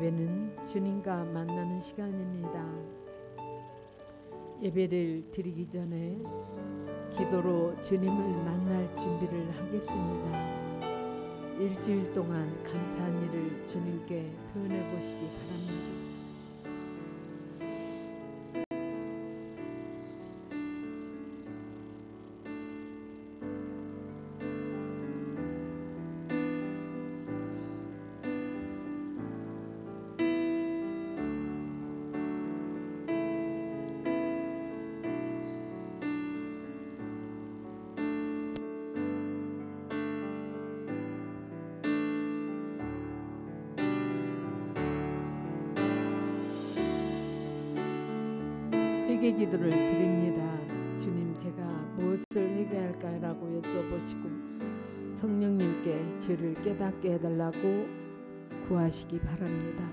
예배는 주님과 만나는 시간입니다. 예배를 드리기 전에 기도로 주님을 만날 준비를 하겠습니다. 일주일 동안 감사한 일을 주님께 표현해 보시기 바랍니다. 회개 기도를 드립니다. 주님, 제가 무엇을 회개할까라고 여쭤보시고 성령님께 죄를 깨닫게 해달라고 구하시기 바랍니다.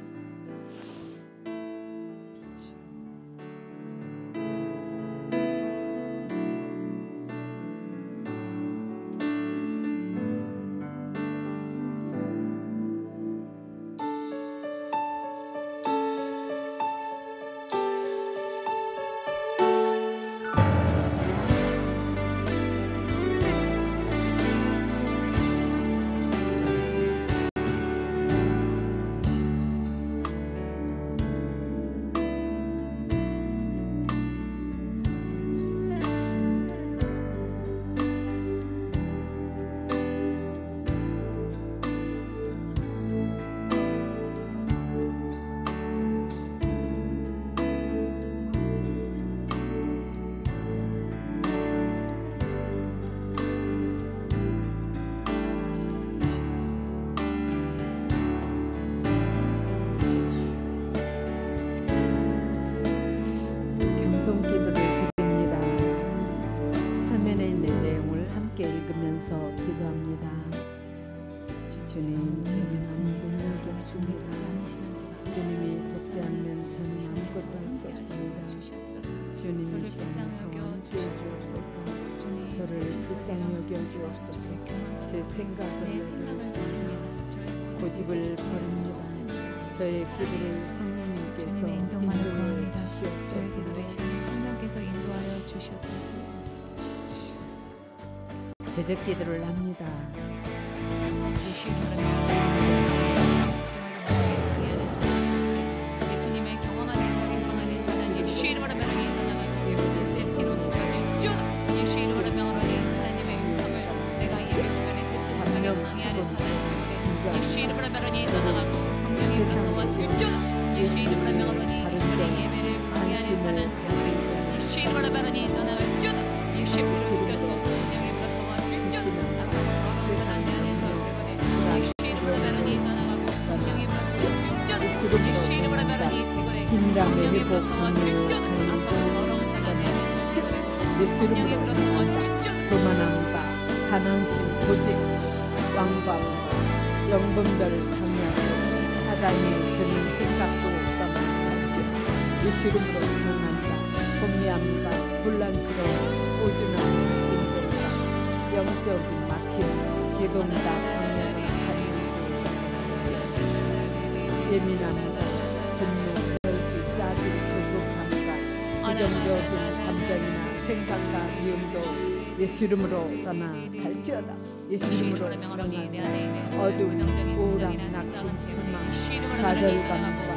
기도합니다. 주님, 주님이 돕지 않으면 저는 아무것도 할 수 없습니다. 주님이 시간에 저와 함께 해주옵소서. 저를 불쌍히 여겨주옵소서. 제 생각을 여겨주옵소서. 고집을 버립니다. 저의 기도를 성령님께서 인도해 주시옵소서. 대적 기도를 합니다. 예수님의 경험하는 방 안에 사는 예수 이름으로 명하니 떠나가고 예수의 피로 씻겨진 주 예수 이름으로 명하니 하나님의 음성을 내가 예배 시간에 듣지 못하게 방해하는 사단 제거되 예수 이름으로 명하니 떠나가고 성령의 불러와 질주 예수 이름으로 명하니 이 시간에 예배를 방해하는 사단 제거되 예수 이름으로 명하니 떠나갈 주 예수의 피로 씻겨지고 성령의 불러와 질주 아까워 더러운 사단 내 안에서 제거되 예수 이름으로 명하니 떠나가고 성령의 불러와 질주 예수 이름으로 명하니 제거되 성령의 불러와 질주 아까워 더러운 사단 내 안에서 제거되고 성령의 불러와 질주 교만함과 가난심, 고집, 왕관과 영분별을 방해하고 사단이 주는 생각도 떠나갈지 예수 이름으로 명한다. 공미함과 혼란스러운 오준함, 인정과 영적인 막힘, 세동과 방해를 예민함과 분노, 혈기, 짜증, 조급함과 부정적인 감정이나 생각과 미움도 예수 이름으로 떠나갈지어다. 예수 이름으로 명한다. 어둠, 우울함, 낙심, 실망, 좌절감과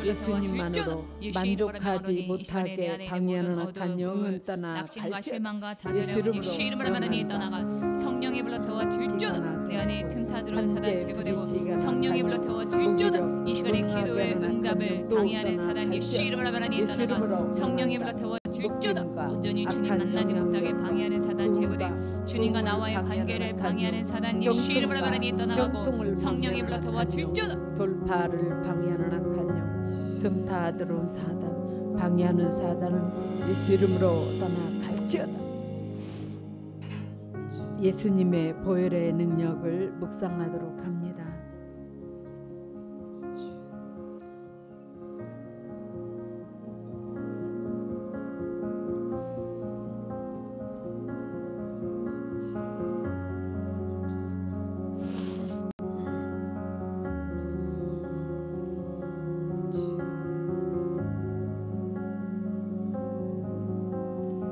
예수님만으로 만족하지 못하게 방해하는 악한 영은 낙심과 실망과 좌절감은 예수 이름으로 말하니 떠나가 성령의 불러 태워 질주다. 내 안에 틈타 들어온 사단 제거되고 성령의 불러 태워 질주다. 이 시간에 기도의 응답을 방해하는 사단 예수 이름으로 말하니 떠나가 성령의 불러 태워 질주다. 온전히 주님 만나지 못하게 방해하는 사단 제거되고 주님과 나와의 관계를 방해하는 사단 예수 이름으로 말하니 떠나가고 성령의 불러 태워 질주다. 돌파를 방해하는 악한 영, 틈타 들어온 사단, 방해하는 사단은 예수 이름으로 떠나갈지어다. 예수님의 보혈의 능력을 묵상하도록 합니다.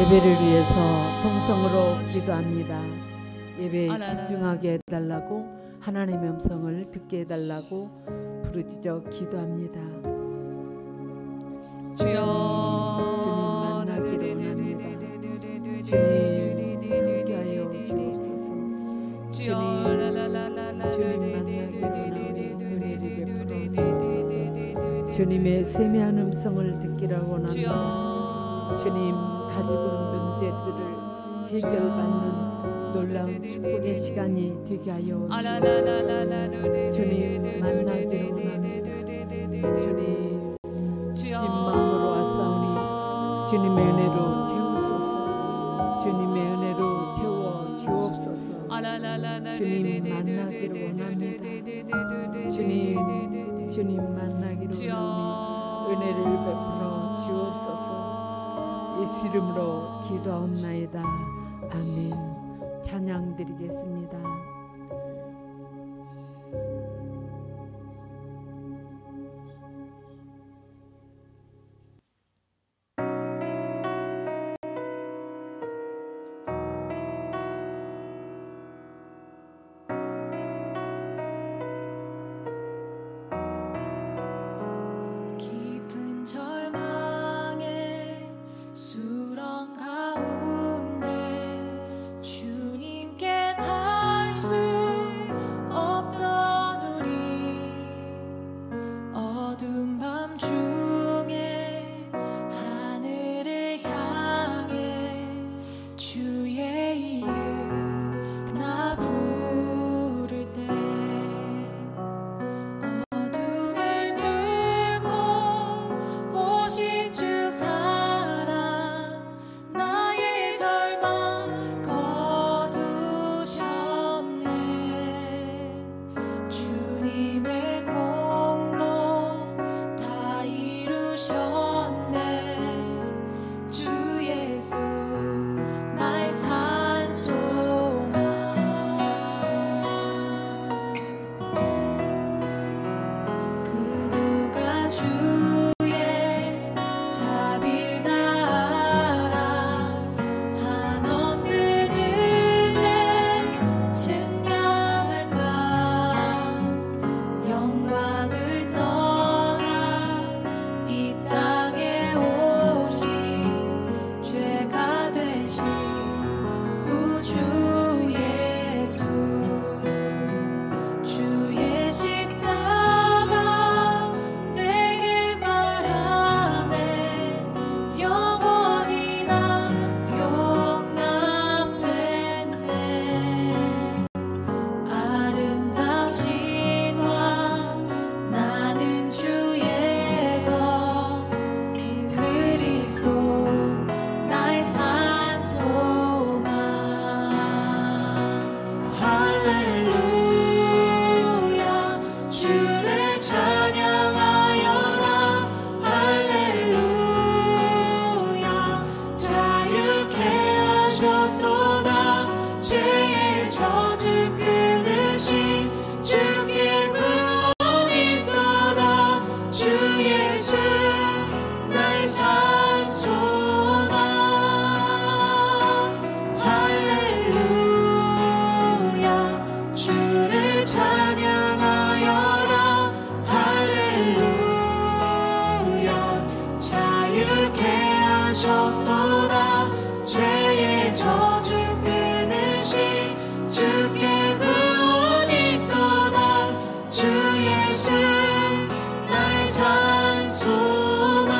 예배를 위해서 통성으로 기도합니다. 예배에 집중하게 해달라고, 하나님의 음성을 듣게 해달라고 부르짖어 기도합니다. 주여 주님 만나기를 원합니다. 주님 함께하여 주옵소서. 주님 만나기를 원합니다. 은혜를 베풀어 주옵소서. 주님의 세미한 음성을 듣기를 원합니다. 주님 가지고 있는 문제들을 해결받는 놀라운 축복의 시간이 되게 하여 주옵소서. 주님 만나기를 원합니다. 주님 빈 마음으로 왔사오니 주님의 은혜로 채우소서. 주님의 은혜로 채워 주옵소서. 주님 만나기를 원합니다. 주님 만나기를 원하니 은혜를 베풀어 주옵소서. 예수 이름으로 기도하옵나이다. 아멘. 찬양 드리겠습니다. 깊은 절망의 수렁 가운데 주님께 닿을 수 없던 우리, 어두운 밤 중에 하늘을 향해 주의 이름 나 부를 때 어둠을 뚫고 오신 주 사랑 나의 절망 거두셨네. 주님의 공로 다 이루셨네. 주 예수 나의 산소망. 그 누가 주의 자비를 따라 한없는 은혜 증량할까. 영광을 떠나 이 땅에 오신 죄가 되신 구주 예수. 주의 십자가 내게 말하네. 영원히 난 용납됐네. 아름다우신 왕 나는 주의 것 그리스도 나의 산소망. 할렐루야 주를 찬양하여라. 할렐루야 자유케 하셨도다. 죄의 저주 끊으신 주께 구원이 있도다. 주 예수 나의 산소망. 할렐루야 주를 찬양하여라. 할렐루야 자유케 하셨도다. 죄의 저주 끊으신 주께 구원이 있도다. 주 예수 나의 산소망.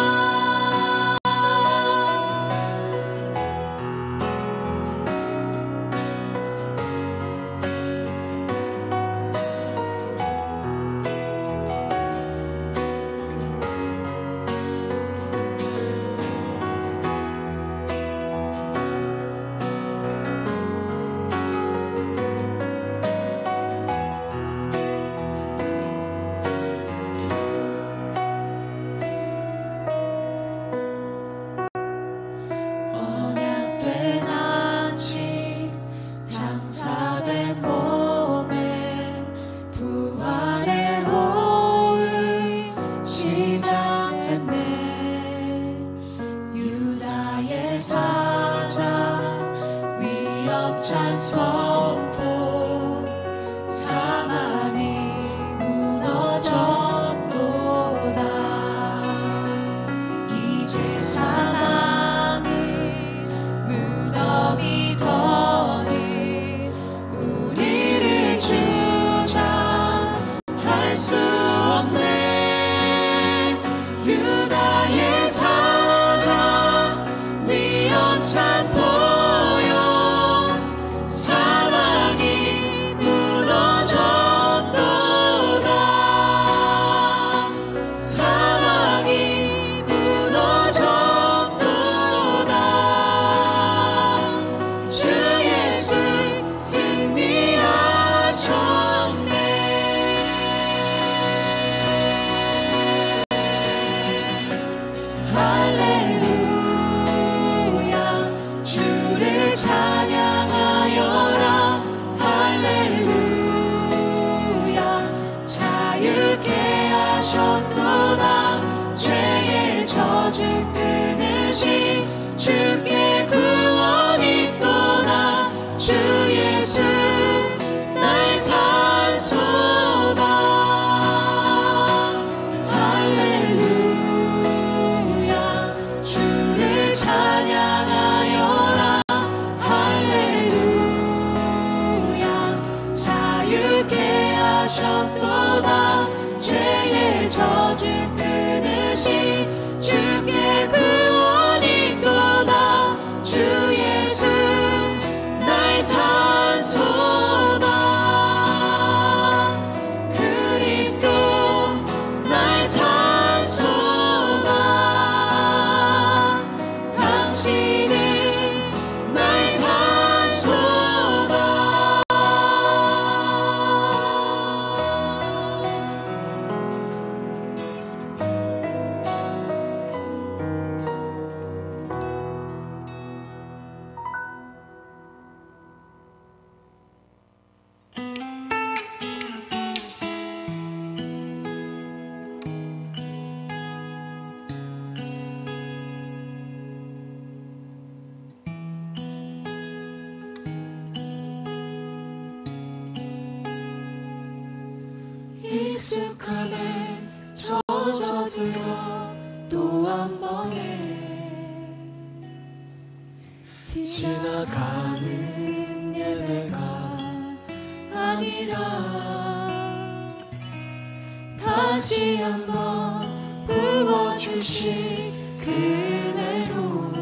언약된 안식 장사된 몸에 부활의 호흡 시작됐네. 유다의 산 젖은 그릇이 주께 구원이 있도다. 주 예수 나의 산소다. 할렐루야 주를 찬양하여라. 할렐루야 자유케 하셨도다. 죄의 젖은 그릇이 주께 구원이 있도다. 주 예수 나의 산소다. 그리스도 나의 산소다. 당신은 나의 산소다. 익숙함에 젖어들어 또 한 번에 지나가는 예배가 아니라 다시 한번 부어주실 그 은혜로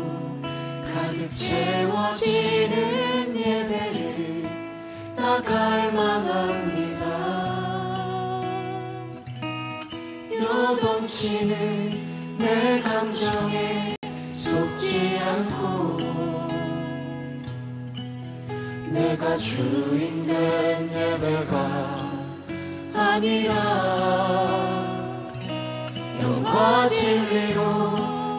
가득 채워지는 예배를 나갈 만합니다. 요동치는 내 감정에 속지 않고 내가 주인 된 예배가 아니라 영과 진리로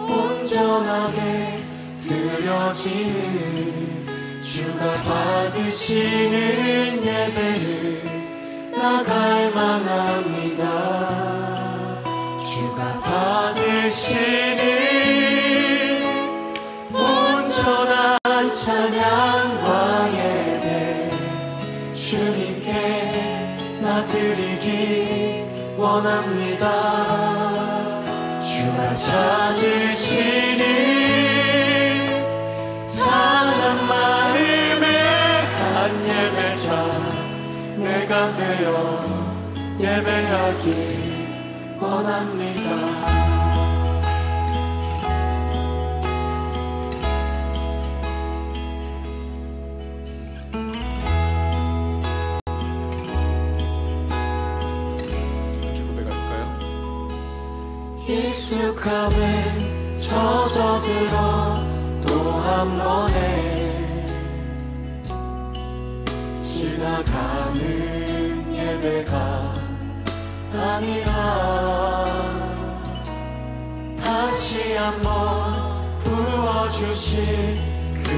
온전하게 드려지는 주가 받으시는 예배를 나갈 만합니다. 주가 받으시는 온전한 찬양과 예배 주님께 나 드리기 원합니다. 주가 찾으시는 사랑한 마음의 한 예배자 내가 되어 예배하기 원합니다. 익숙함에 젖어들어 또 한 번에 지나가는 예배가 아니라 다시 한번 부어주실 그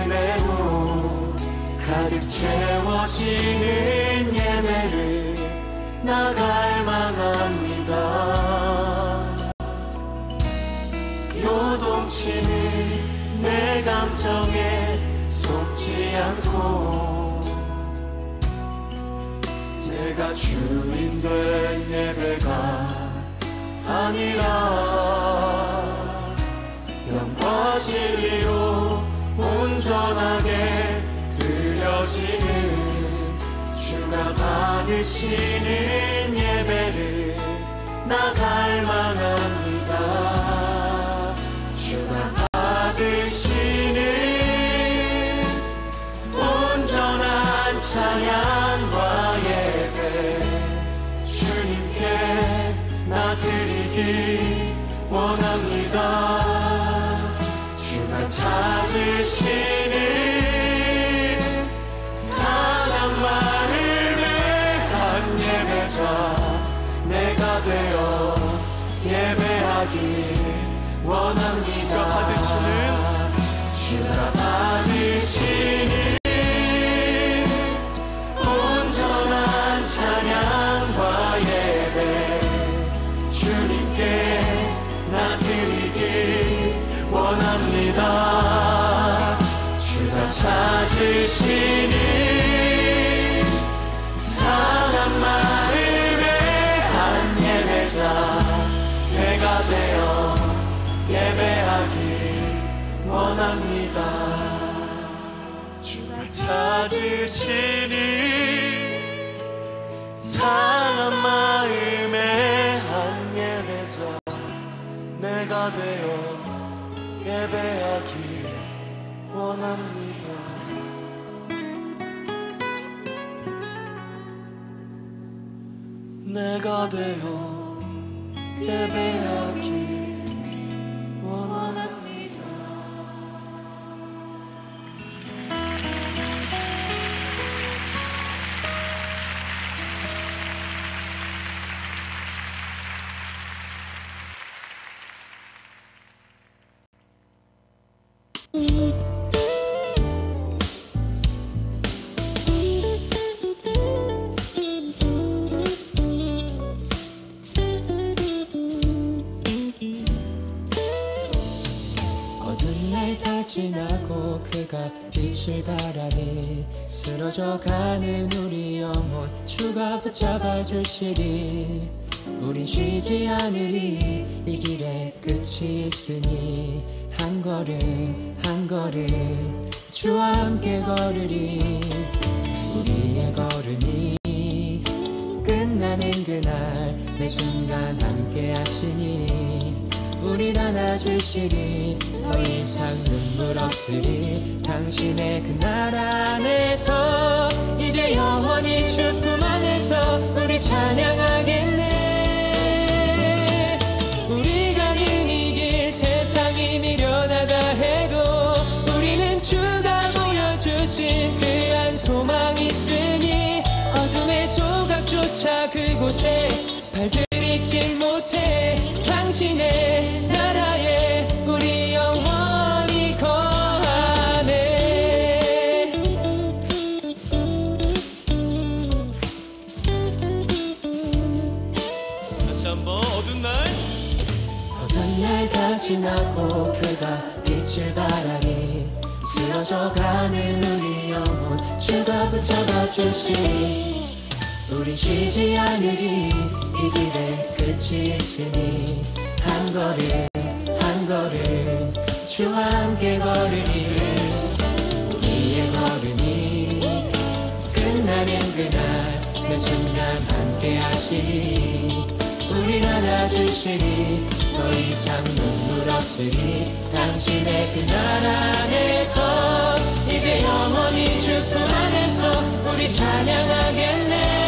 은혜로 가득 채워지는 예배를 나갈 만합니다. 요동치는 내 감정에 속지 않고 내가 주인 된 예배가 아니라 영과 진리로 온전하게 드려지는 주가 받으시는 예배를 나갈 만합니다. 주가 받으시는 온전한 찬양과 예배 주님께 나 드리기 원합니다. 주가 찾으시는 사랑 마음의 한 예배자 내가 되어 예배하기 원합니다. 주가 받으시는 온전한 찬양과 예배 주님께 나 드리기 원합니다. 주가 찾으시니 상한 마음에 한 예배자 내가 되어 예배하길 원합니다. 내가 되어 예배하길 원합니다. 지나고 그가 빛을 바라니 쓰러져가는 우리 영혼 주가 붙잡아 주시리. 우린 쉬지 않으리. 이 길에 끝이 있으니 한 걸음 한 걸음 주와 함께 걸으리. 우리의 걸음이 끝나는 그날 매 순간 함께 하시니 우릴 안아주시리. 더 이상 눈물 없으리. 당신의 그 나라 안에서 이제 영원히 주 품 안에서 우리 찬양하겠네. 우리가 가는 이 길 세상이 미련하다 해도 우리는 주가 보여주신 그 한 소망이 있으니 어둠의 조각조차 그곳에 발들이지 못해. 당신의 나라에 우리 영원히 거하네. 다시 한번 어두운 날 다 지나고 그가 빛을 바라니 쓰러져가는 우리 영혼 주가 붙잡아 주시니 우린 쉬지 않으리. 이 길에 끝이 있으니 한 걸음 한 걸음 주와 함께 걸으리. 우리의 걸음이 끝나는 그날 매 순간 함께 하시리. 우릴 안아주시리. 더 이상 눈물 없으리. 당신의 그 나라 안에서 이제 영원히 주 품 안에서 우리 찬양하겠네.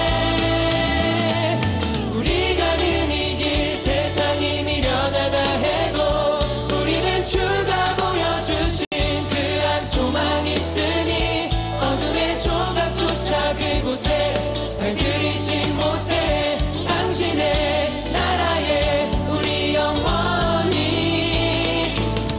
주가 보여주신 그 한 소망이 있으니 어둠의 조각조차 그곳에 발들이지 못해. 당신의 나라에 우리 영원히.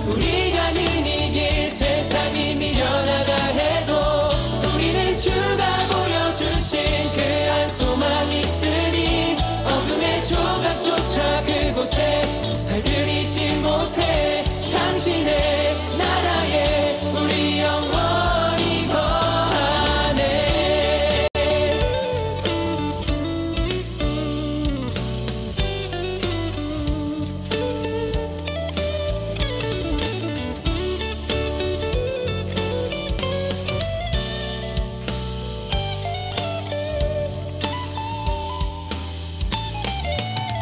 우리 가는 이 길 세상이 미련하다 해도 우리는 주가 보여주신 그 한 소망이 있으니 어둠의 조각조차 그곳에 발들이지 못해. 당신의 나라에 우리 영원히 거하네.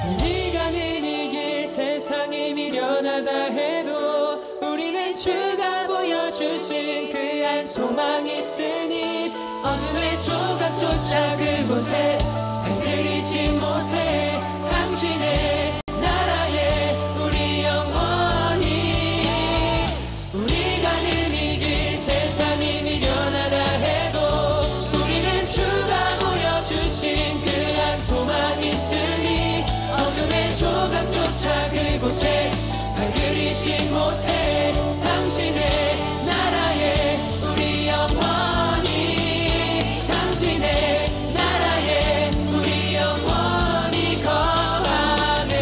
우리 가는 이 길 세상이 미련하다 해도 우리는 주가 보여주신 그 한 소망이 있으니 어둠의 조각조차 그곳에 발들이지 못해. 당신의 나라에 우리 영원히. 우리 가는 이 길 세상이 미련하다 해도 우리는 주가 보여주신 그 한 소망이 있으니 어둠의 조각조차 그곳에 발들이지 못해. 당신의 나라에 우리 영원히. 당신의 나라에 우리 영원히 거하네.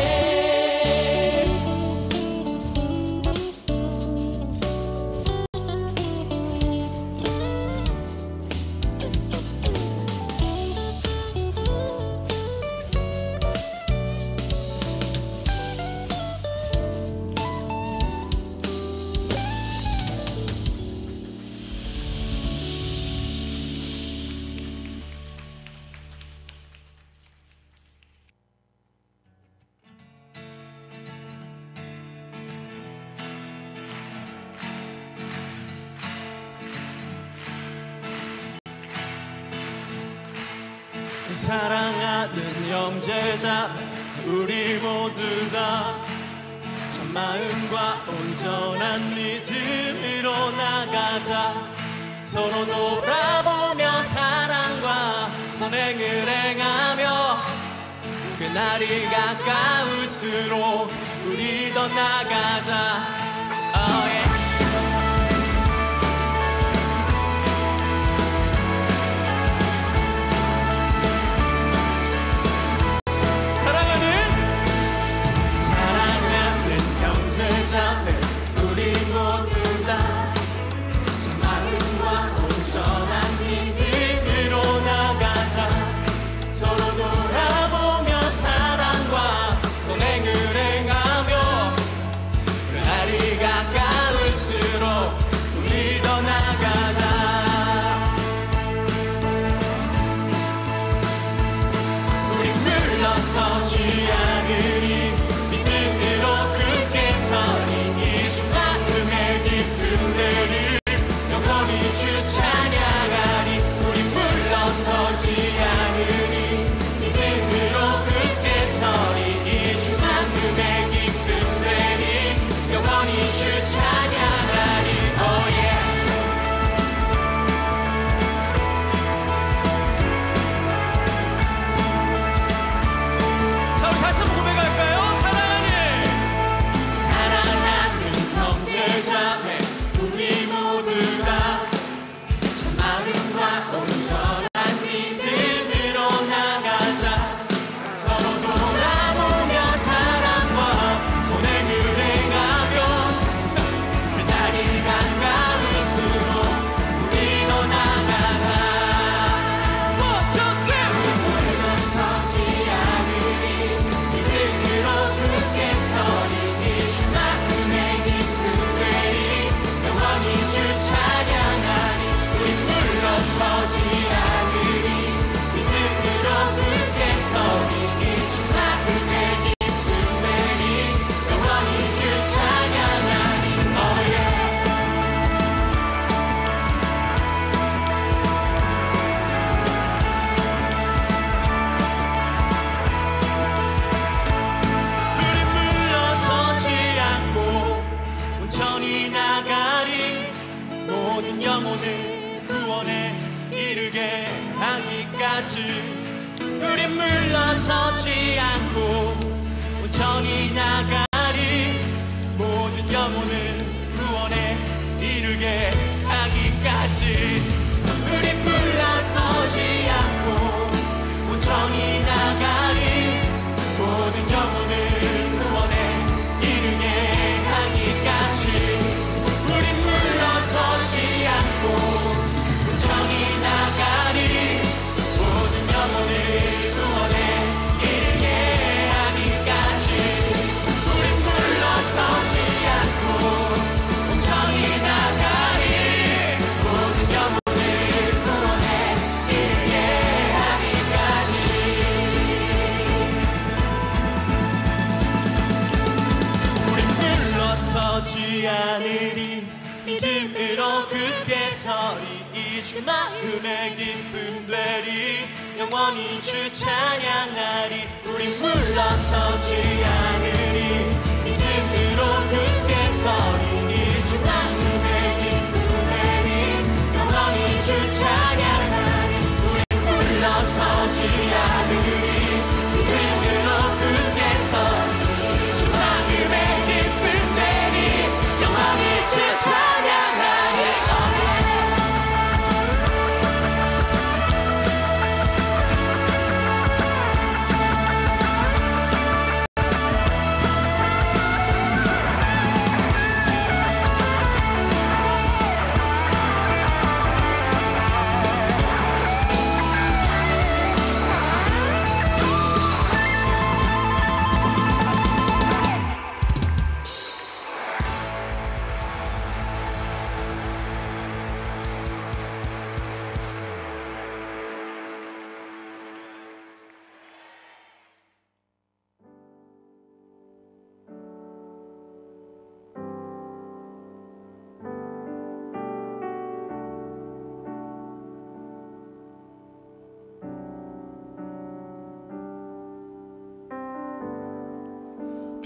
사랑하는 형제자 우리 모두 다 참마음과 온전한 믿음으로 나가자. 서로 돌아보며 사랑과 선행을 행하며 그날이 가까울수록 우리 더 나가자. 우리 모두 다 참마음과 온전한 믿음으로 나가자. 서로 돌아보며 사랑과 선행을 행하며 그날이 가까울수록 우리 더 나가자. 우리 물러서지 않으리 믿음으로 굳게 서리. 찬양하리. 우리 물러서지 않으니 믿음으로 굳게 서리. 이 주만큼의 기쁨 되니 영원히 주 찬양하리. 자, 우리 다시 한번 고백할까요? 사랑하는 형제자매 우리 모두 다 마음과 온전한 믿음으로 나가자. 서로 돌아보며 사랑과 선행을 행하며 그날이 가까울수록 우리 더 나가자. 물러서지 않으리 믿음으로 굳게 서리. 이 주만큼의 기쁨 되리 영원히 주 찬양하리. 우리 물러서지 않으리 믿음으로 굳게 서리. 이 주만큼의 기쁨 되리 영원히 주 찬양하리. 우리 물러서지 않고 온전히 나가리. 모든 영혼을 구원에 이르게 하기까지. 우리 물러서지 않고 온전히 나가리. 모든 영혼을 구원에 이르게 하기까지. 우리 물러서지 않고 온전히 나가리. 모든 영혼을 구원에 이르게 하기까지. 우리 물러서지 않고 온전히 나가리. 모든 영혼을 구원에 이르게 하기까지. 우리 물러서지 않고 온전히 나가리. 모든 영혼을 구원에 이르게 하기까지. 우리 물러서지 않으리 믿음으로 굳게 서리. 이 주 마음의 기쁨 되리 영원히 주 찬양하리. 우리 물러서지 않으리 믿음으로 굳게 서리. 이 주 마음의 기쁨 되리 영원히 주 찬양하리. 우리 물러서지 않으리 믿음으로 굳게 서리. 이 주 마음의 기쁨 되리 영원히 주 찬양하리.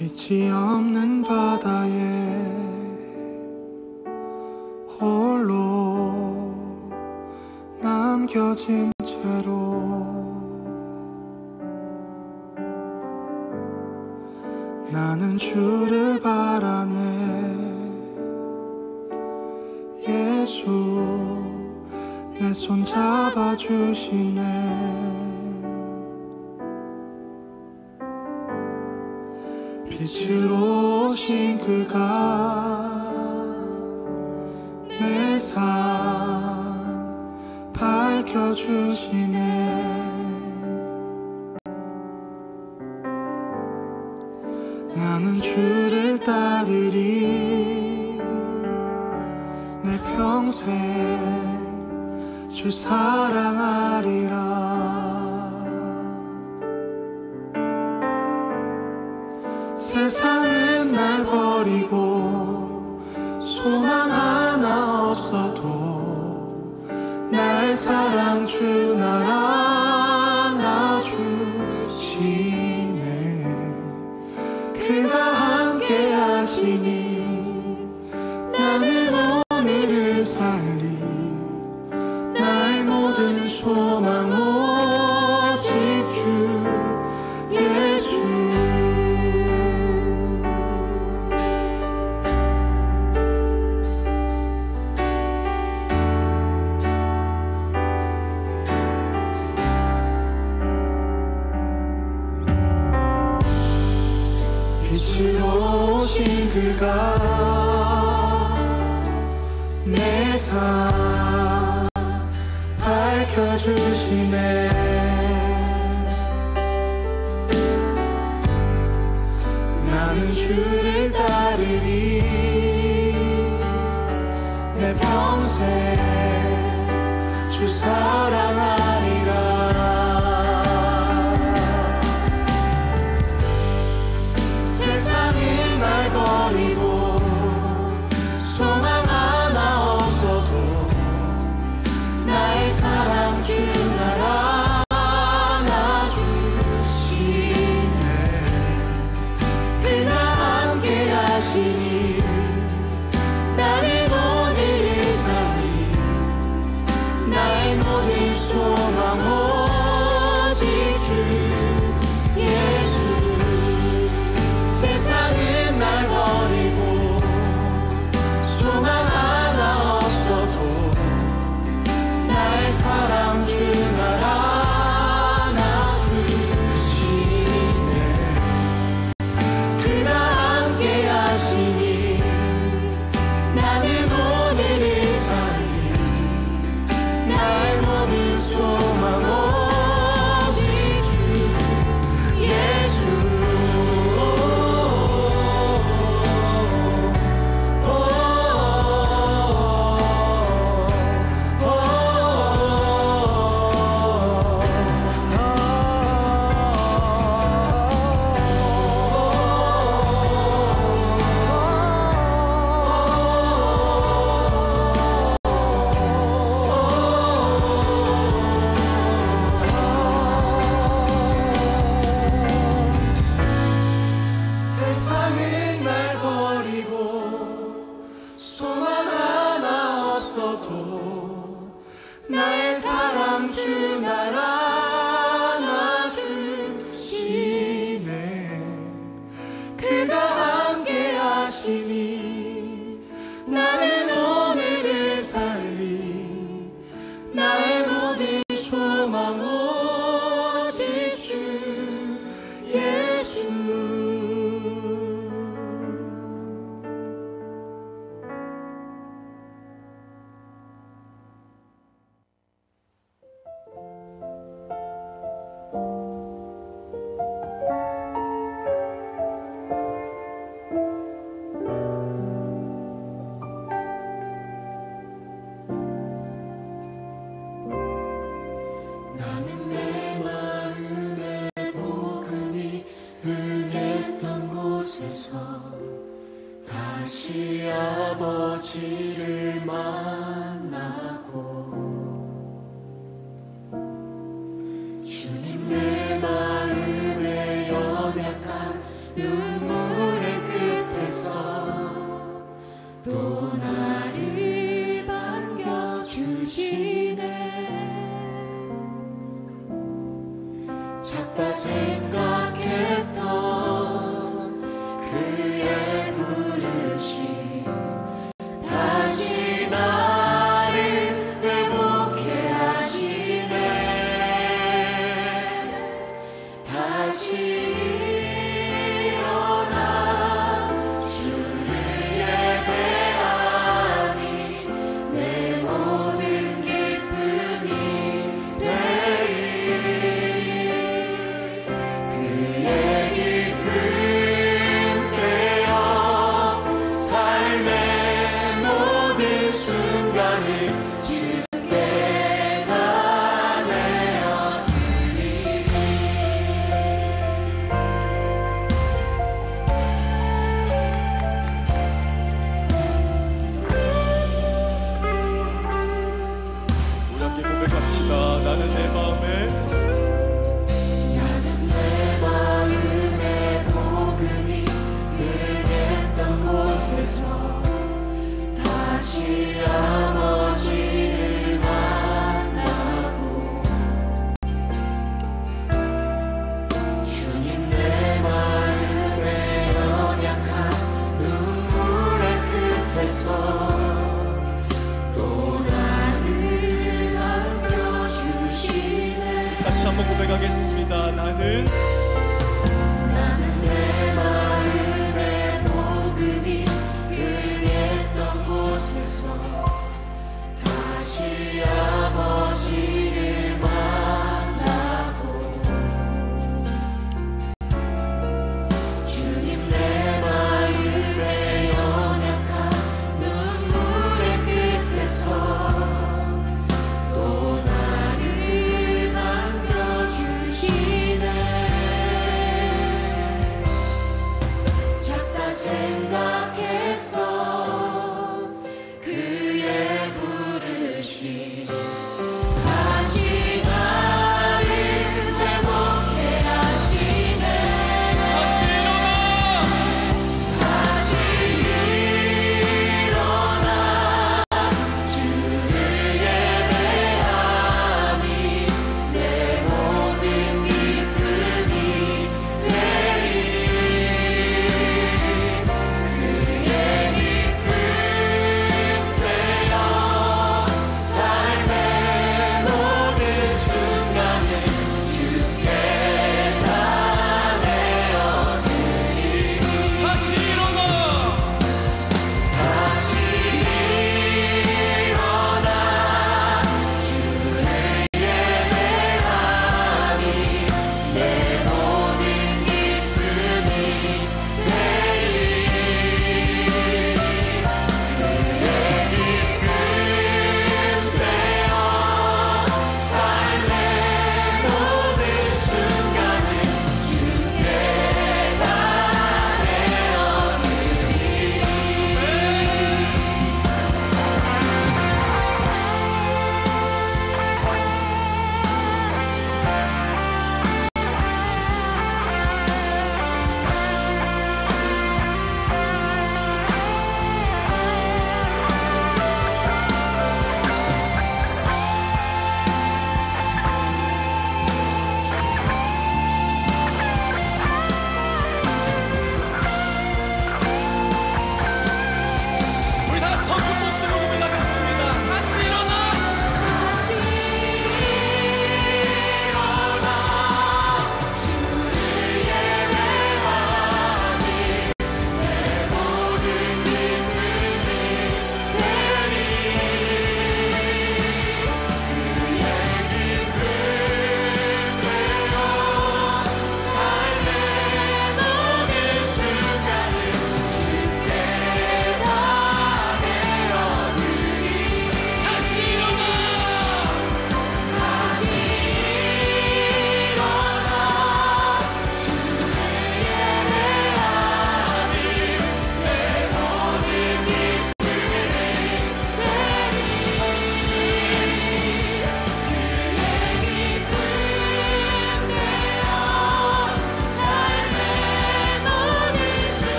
빛이 없는 바다에 홀로 남겨진 채로 나는 주를 바라네. 예수 내 손 잡아주시네. 빛으로 오신 그가 내 삶 밝혀주시네. 나는 주를 따르리. 내 평생 주 사랑하리라. 세상은 날 버리고 소망 하나 없어도 나의 사랑 주 나라 나주시네. 그가 함께 하시니 나는 오늘을 살리. 나의 모든 소망 오직 주 예수. 빛으로 오신 그가 내 삶 밝혀주시네. 나는 주를 따르리. 내 평생 주 사랑하리라. 세상은 날 버리고 소망 하나 없어도 나의 사랑 주 나라 나주시네. 그가 함께 하시니 나는 오늘을 살리. 나의 모든 생각했던 그의 부르심 다시 나를 회복해 하시네. 다시 일어나 주를 예배하니 내 모든 기쁨이 되리. 그의 기쁨 되어 삶의 모든 순간을 주께 다 내어드리리.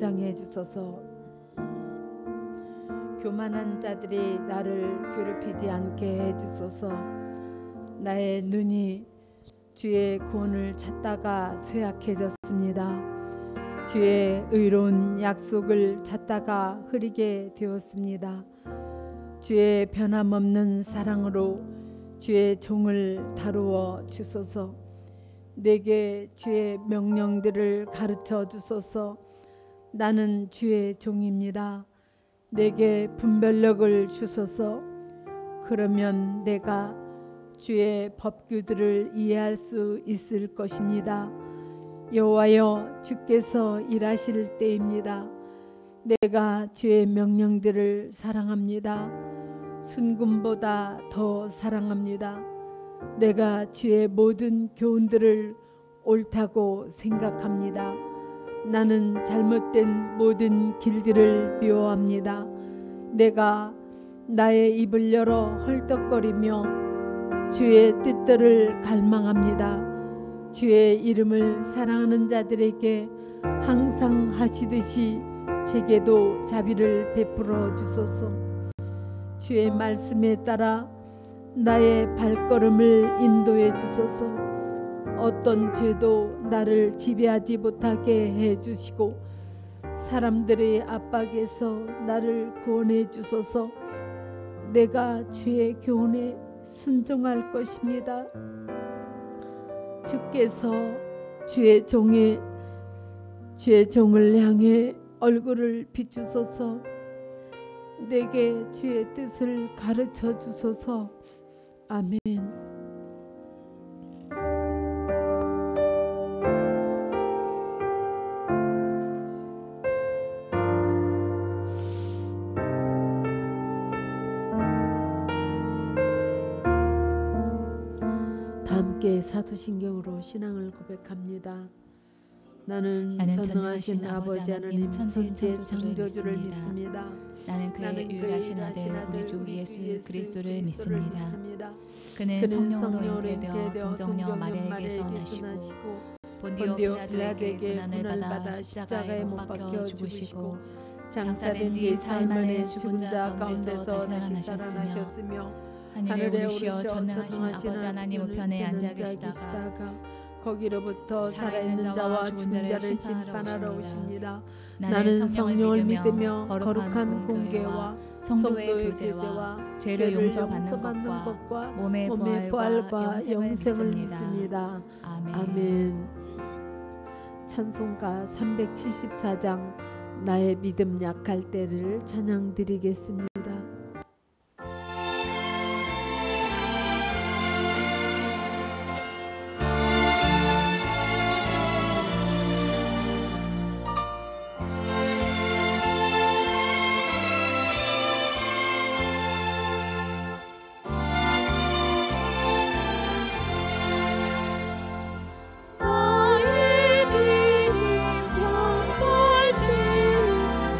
포장해 주소서. 교만한 자들이 나를 괴롭히지 않게 해 주소서. 나의 눈이 주의 구원을 찾다가 쇠약해졌습니다. 주의 의로운 약속을 찾다가 흐리게 되었습니다. 주의 변함없는 사랑으로 주의 종을 다루어 주소서. 내게 주의 명령들을 가르쳐 주소서. 나는 주의 종입니다. 내게 분별력을 주소서. 그러면 내가 주의 법규들을 이해할 수 있을 것입니다. 여호와여, 주께서 일하실 때입니다. 내가 주의 명령들을 사랑합니다. 순금보다 더 사랑합니다. 내가 주의 모든 교훈들을 옳다고 생각합니다. 나는 잘못된 모든 길들을 미워합니다. 내가 나의 입을 열어 헐떡거리며 주의 뜻들을 갈망합니다. 주의 이름을 사랑하는 자들에게 항상 하시듯이 제게도 자비를 베풀어 주소서. 주의 말씀에 따라 나의 발걸음을 인도해 주소서. 어떤 죄도 나를 지배하지 못하게 해 주시고 사람들의 압박에서 나를 구원해 주소서. 내가 주의 교훈에 순종할 것입니다. 주께서 주의 종을 향해 얼굴을 비추소서. 내게 주의 뜻을 가르쳐 주소서. 아멘. 다 함께 사도신경으로 신앙을 고백합니다. 나는 전능하신 아버지 하나님 천지의 창조주를 믿습니다. 나는 그의 유일하신 아들 우리 주 예수 그리스도를 믿습니다. 그는 성령으로 잉태되어 동정녀 마리아에게서 나시고 본디오 빌라도에게 고난을 받아 십자가에 못 박혀 죽으시고 장사된 지 사흘 만에 죽은 자 가운데서 다시 살아나셨으며 하늘에 오르시어 전능하신 아버지 하나님 우편에 앉아 계시다가 거기로부터 살아있는 자와 죽은 자를 심판하러 오십니다. 나는 성령을 믿으며 거룩한 공개와 성도의 교제와 죄를 용서받는 것과 몸의 부활과 영생을 믿습니다. 아멘. 찬송가 374장 나의 믿음 약할 때를 찬양 드리겠습니다.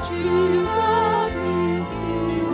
주가 믿음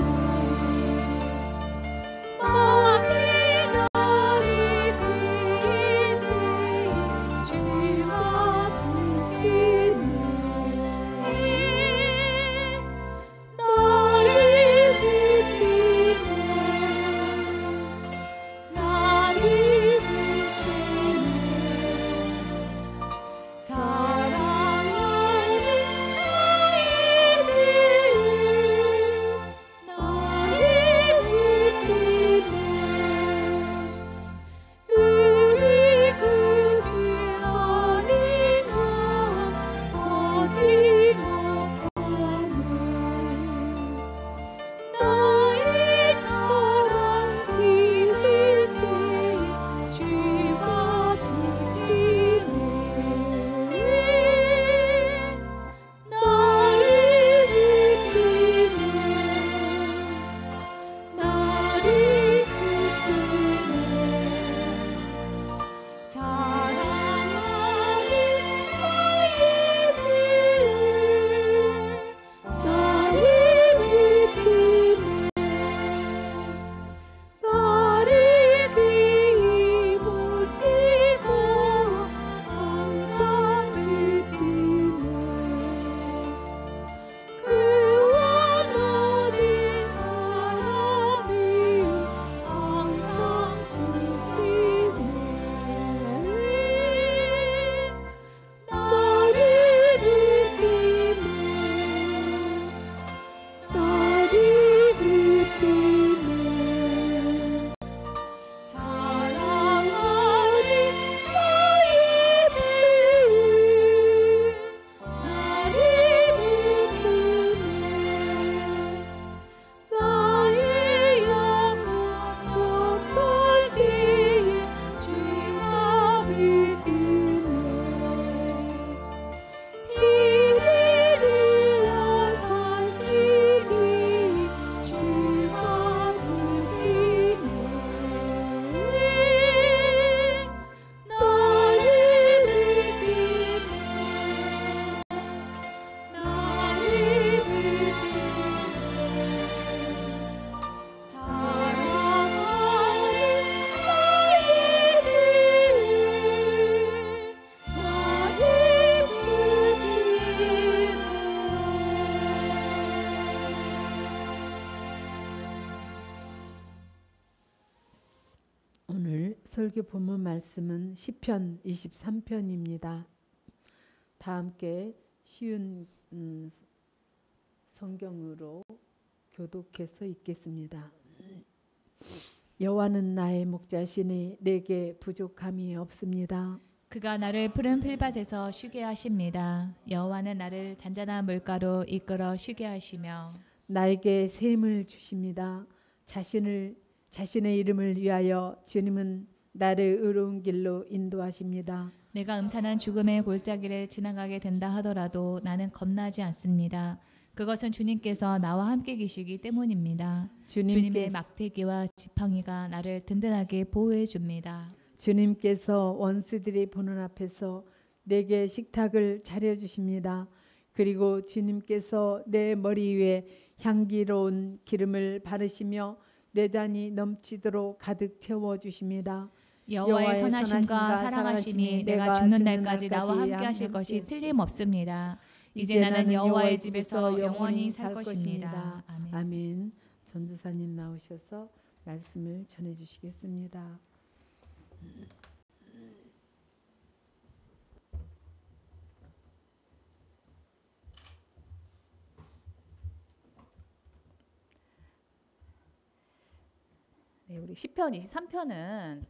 설교 본문 말씀은 시편 23편입니다. 다 함께 쉬운 성경으로 교독해서 읽겠습니다. 여호와는 나의 목자시니 내게 부족함이 없습니다. 그가 나를 푸른 풀밭에서 쉬게 하십니다. 여호와는 나를 잔잔한 물가로 이끌어 쉬게 하시며 나에게 샘을 주십니다. 자신의 이름을 위하여 주님은 나를 의로운 길로 인도하십니다. 내가 음산한 죽음의 골짜기를 지나가게 된다 하더라도 나는 겁나지 않습니다. 그것은 주님께서 나와 함께 계시기 때문입니다. 주님의 막대기와 지팡이가 나를 든든하게 보호해 줍니다. 주님께서 원수들이 보는 앞에서 내게 식탁을 차려주십니다. 그리고 주님께서 내 머리 위에 향기로운 기름을 바르시며 내 잔이 넘치도록 가득 채워주십니다. 여호와의 선하심과 사랑하심이 내가 죽는 날까지 나와 함께 하실 것이 틀림없습니다. 이제 나는 여호와의 집에서 영원히 살 것입니다. 아멘. 아멘. 전주사님 나오셔서 말씀을 전해주시겠습니다. 네, 우리 시편 23편은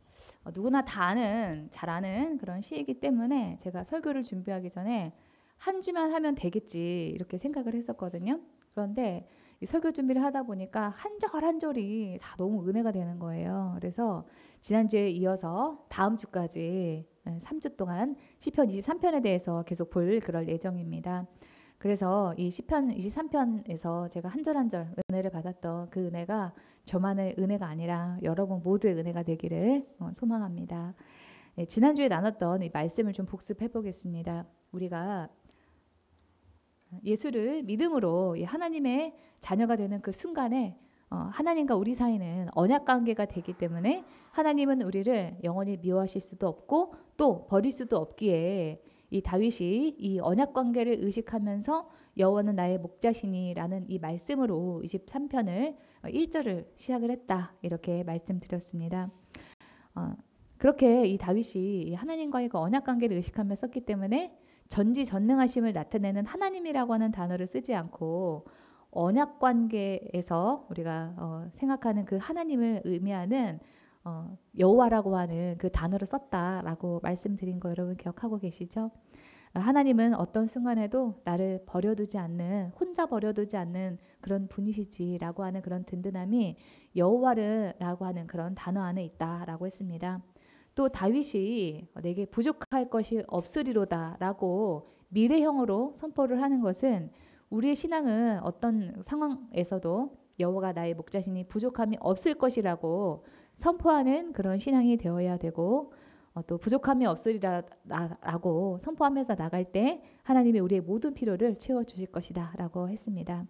누구나 다 아는, 잘 아는 그런 시이기 때문에 제가 설교를 준비하기 전에 한 주만 하면 되겠지 이렇게 생각을 했었거든요. 그런데 이 설교 준비를 하다 보니까 한 절 한 절이 다 너무 은혜가 되는 거예요. 그래서 지난주에 이어서 다음 주까지 3주 동안 시편 23편에 대해서 계속 볼 그럴 예정입니다. 그래서 이 시편 23편에서 제가 한 절 한 절 은혜를 받았던 그 은혜가 저만의 은혜가 아니라 여러분 모두의 은혜가 되기를 소망합니다. 네, 지난주에 나눴던 이 말씀을 좀 복습해 보겠습니다. 우리가 예수를 믿음으로 하나님의 자녀가 되는 그 순간에 하나님과 우리 사이는 언약 관계가 되기 때문에 하나님은 우리를 영원히 미워하실 수도 없고 또 버릴 수도 없기에 이 다윗이 이 언약 관계를 의식하면서 여호와는 나의 목자시니라는 이 말씀으로 23편을 1절을 시작을 했다 이렇게 말씀드렸습니다. 그렇게 이 다윗이 하나님과의 그 언약 관계를 의식하며 썼기 때문에 전지전능하심을 나타내는 하나님이라고 하는 단어를 쓰지 않고 언약 관계에서 우리가 생각하는 그 하나님을 의미하는 여호와라고 하는 그 단어를 썼다라고 말씀드린 거 여러분 기억하고 계시죠? 하나님은 어떤 순간에도 나를 버려두지 않는, 혼자 버려두지 않는 그런 분이시지라고 하는 그런 든든함이 여호와라고 하는 그런 단어 안에 있다라고 했습니다. 또 다윗이 내게 부족할 것이 없으리로다라고 미래형으로 선포를 하는 것은 우리의 신앙은 어떤 상황에서도 여호와가 나의 목자시니 부족함이 없을 것이라고 선포하는 그런 신앙이 되어야 되고 또 부족함이 없으리라고 선포하면서 나갈 때 하나님이 우리의 모든 필요를 채워주실 것이다 라고 했습니다.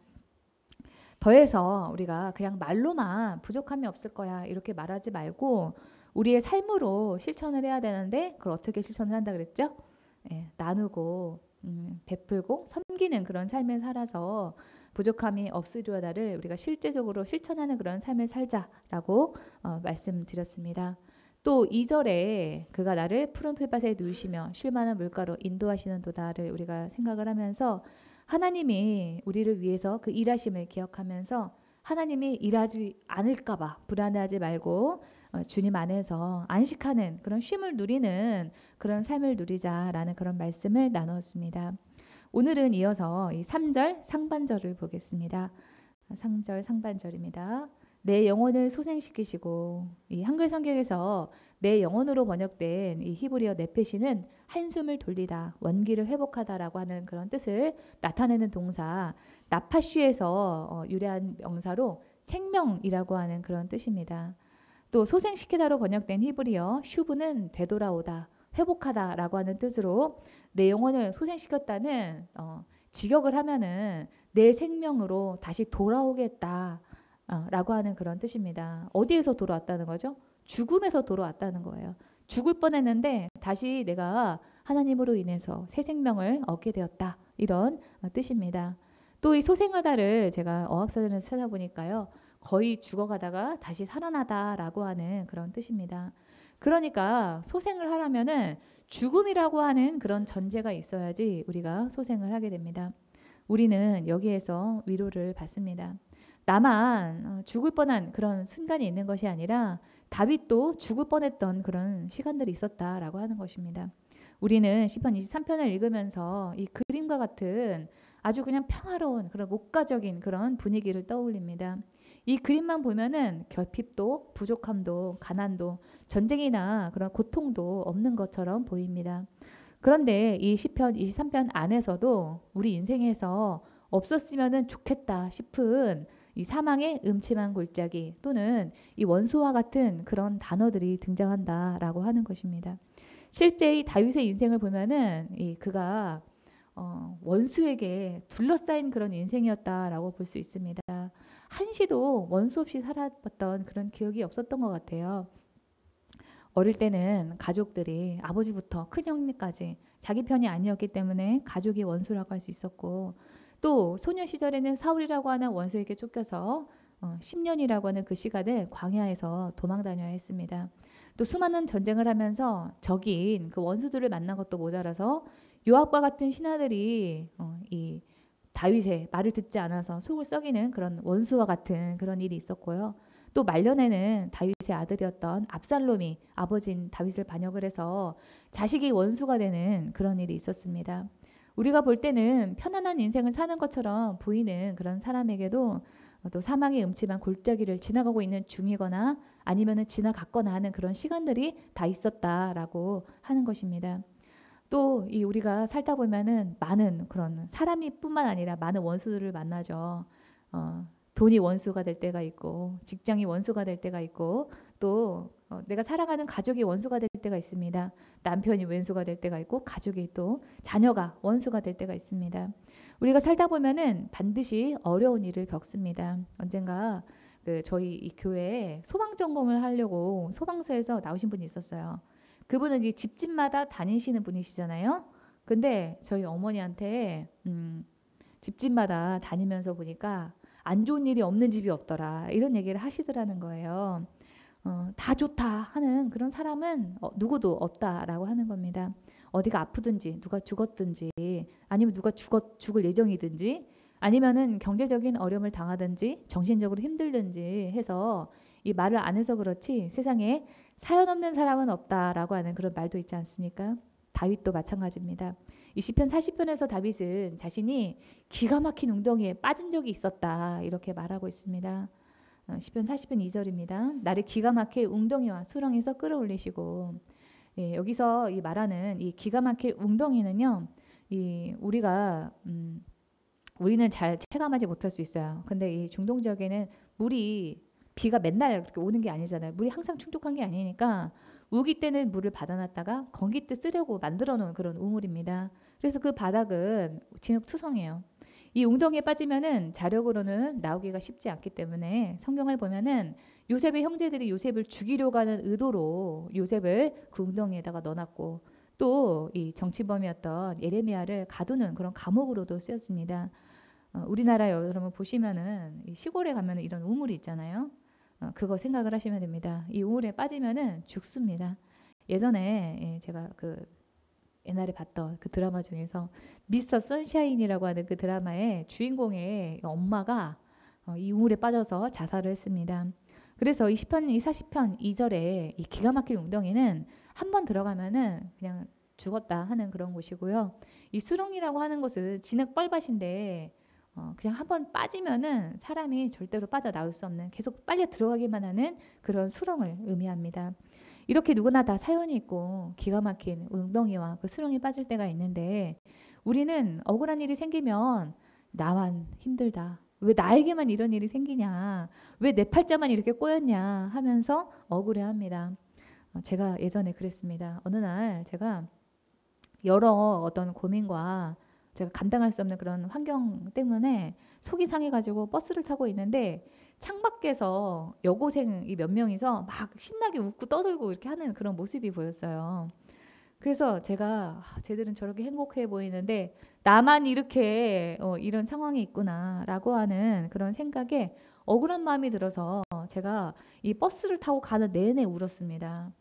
더해서 우리가 그냥 말로만 부족함이 없을 거야 이렇게 말하지 말고 우리의 삶으로 실천을 해야 되는데 그걸 어떻게 실천을 한다 그랬죠? 나누고 베풀고 섬기는 그런 삶을 살아서 부족함이 없으리로다를 우리가 실제적으로 실천하는 그런 삶을 살자라고 말씀드렸습니다. 또 2절에 그가 나를 푸른 풀밭에 누이시며 쉴 만한 물가로 인도하시는 도다를 우리가 생각을 하면서 하나님이 우리를 위해서 그 일하심을 기억하면서 하나님이 일하지 않을까 봐 불안해하지 말고 주님 안에서 안식하는 그런 쉼을 누리는 그런 삶을 누리자라는 그런 말씀을 나누었습니다. 오늘은 이어서 이 3절 상반절을 보겠습니다. 3절 상반절입니다. 내 영혼을 소생시키시고 이 한글 성경에서 내 영혼으로 번역된 이 히브리어 네페시는 한숨을 돌리다, 원기를 회복하다라고 하는 그런 뜻을 나타내는 동사 나파쉬에서 유래한 명사로 생명이라고 하는 그런 뜻입니다. 또 소생시키다로 번역된 히브리어 슈브는 되돌아오다, 회복하다라고 하는 뜻으로 내 영혼을 소생시켰다는 직역을 하면은 내 생명으로 다시 돌아오겠다. 라고 하는 그런 뜻입니다. 어디에서 돌아왔다는 거죠? 죽음에서 돌아왔다는 거예요. 죽을 뻔했는데 다시 내가 하나님으로 인해서 새 생명을 얻게 되었다. 이런 뜻입니다. 또 이 소생하다를 제가 어학사전에서 찾아보니까요. 거의 죽어가다가 다시 살아나다라고 하는 그런 뜻입니다. 그러니까 소생을 하려면은 죽음이라고 하는 그런 전제가 있어야지 우리가 소생을 하게 됩니다. 우리는 여기에서 위로를 받습니다. 나만 죽을 뻔한 그런 순간이 있는 것이 아니라 다윗도 죽을 뻔했던 그런 시간들이 있었다라고 하는 것입니다. 우리는 시편 23편을 읽으면서 이 그림과 같은 아주 그냥 평화로운 그런 목가적인 그런 분위기를 떠올립니다. 이 그림만 보면은 결핍도 부족함도 가난도 전쟁이나 그런 고통도 없는 것처럼 보입니다. 그런데 이 시편 23편 안에서도 우리 인생에서 없었으면 좋겠다 싶은 이 사망의 음침한 골짜기 또는 이 원수와 같은 그런 단어들이 등장한다라고 하는 것입니다. 실제 이 다윗의 인생을 보면은 그가 원수에게 둘러싸인 그런 인생이었다라고 볼 수 있습니다. 한시도 원수 없이 살아봤던 그런 기억이 없었던 것 같아요. 어릴 때는 가족들이 아버지부터 큰 형님까지 자기 편이 아니었기 때문에 가족이 원수라고 할 수 있었고, 또 소년 시절에는 사울이라고 하는 원수에게 쫓겨서 10년이라고 하는 그 시간을 광야에서 도망 다녀야 했습니다. 또 수많은 전쟁을 하면서 적인 그 원수들을 만난 것도 모자라서 요압과 같은 신하들이 이 다윗의 말을 듣지 않아서 속을 썩이는 그런 원수와 같은 그런 일이 있었고요. 또 말년에는 다윗의 아들이었던 압살롬이 아버지인 다윗을 반역을 해서 자식이 원수가 되는 그런 일이 있었습니다. 우리가 볼 때는 편안한 인생을 사는 것처럼 보이는 그런 사람에게도 또 사망의 음침한 골짜기를 지나가고 있는 중이거나 아니면은 지나갔거나 하는 그런 시간들이 다 있었다라고 하는 것입니다. 또 이 우리가 살다 보면은 많은 그런 사람이 뿐만 아니라 많은 원수들을 만나죠. 돈이 원수가 될 때가 있고, 직장이 원수가 될 때가 있고, 또 내가 살아가는 가족이 원수가 될 때가 있습니다. 남편이 원수가 될 때가 있고, 가족이 또 자녀가 원수가 될 때가 있습니다. 우리가 살다 보면은 반드시 어려운 일을 겪습니다. 언젠가 저희 이 교회에 소방 점검을 하려고 소방서에서 나오신 분이 있었어요. 그분은 이제 집집마다 다니시는 분이시잖아요. 근데 저희 어머니한테 집집마다 다니면서 보니까 안 좋은 일이 없는 집이 없더라, 이런 얘기를 하시더라는 거예요. 다 좋다 하는 그런 사람은 누구도 없다라고 하는 겁니다. 어디가 아프든지 누가 죽었든지 아니면 누가 죽을 예정이든지 아니면은 경제적인 어려움을 당하든지 정신적으로 힘들든지 해서 이 말을 안 해서 그렇지 세상에 사연 없는 사람은 없다라고 하는 그런 말도 있지 않습니까? 다윗도 마찬가지입니다. 이 시편 40편에서 다윗은 자신이 기가 막힌 웅덩이에 빠진 적이 있었다, 이렇게 말하고 있습니다. 시편 40편 2절입니다. 나를 기가 막힐 웅덩이와 수렁에서 끌어올리시고, 여기서 이 말하는 이 기가 막힐 웅덩이는요, 우리는 잘 체감하지 못할 수 있어요. 근데 이 중동 지역에는 비가 맨날 이렇게 오는 게 아니잖아요. 물이 항상 충족한 게 아니니까 우기 때는 물을 받아놨다가 건기 때 쓰려고 만들어 놓은 그런 우물입니다. 그래서 그 바닥은 진흙투성이에요. 이 웅덩이에 빠지면은 자력으로는 나오기가 쉽지 않기 때문에 성경을 보면은 요셉의 형제들이 요셉을 죽이려고 하는 의도로 요셉을 그 웅덩이에다가 넣어놨고, 또 이 정치범이었던 예레미야를 가두는 그런 감옥으로도 쓰였습니다. 우리나라 여러분 보시면은 이 시골에 가면은 이런 우물이 있잖아요. 그거 생각을 하시면 됩니다. 이 우물에 빠지면은 죽습니다. 예전에 제가 옛날에 봤던 그 드라마 중에서 미스터 선샤인이라고 하는 그 드라마의 주인공의 엄마가 이 우물에 빠져서 자살을 했습니다. 그래서 이 40편 2절에 이 기가 막힐 웅덩이는 한번 들어가면은 그냥 죽었다 하는 그런 곳이고요. 이 수렁이라고 하는 것은 진흙 뻘밭인데 그냥 한번 빠지면은 사람이 절대로 빠져나올 수 없는, 계속 빨려 들어가기만 하는 그런 수렁을 의미합니다. 이렇게 누구나 다 사연이 있고 기가 막힌 웅덩이와 그 수렁에 빠질 때가 있는데, 우리는 억울한 일이 생기면 나만 힘들다, 왜 나에게만 이런 일이 생기냐, 왜 내 팔자만 이렇게 꼬였냐 하면서 억울해합니다. 제가 예전에 그랬습니다. 어느 날 제가 여러 어떤 고민과 제가 감당할 수 없는 그런 환경 때문에 속이 상해가지고 버스를 타고 있는데 창밖에서 여고생이 몇 명이서 막 신나게 웃고 떠들고 이렇게 하는 그런 모습이 보였어요. 그래서 제가 쟤들은 저렇게 행복해 보이는데 나만 이렇게 이런 상황에 있구나라고 하는 그런 생각에 억울한 마음이 들어서 제가 이 버스를 타고 가는 내내 울었습니다.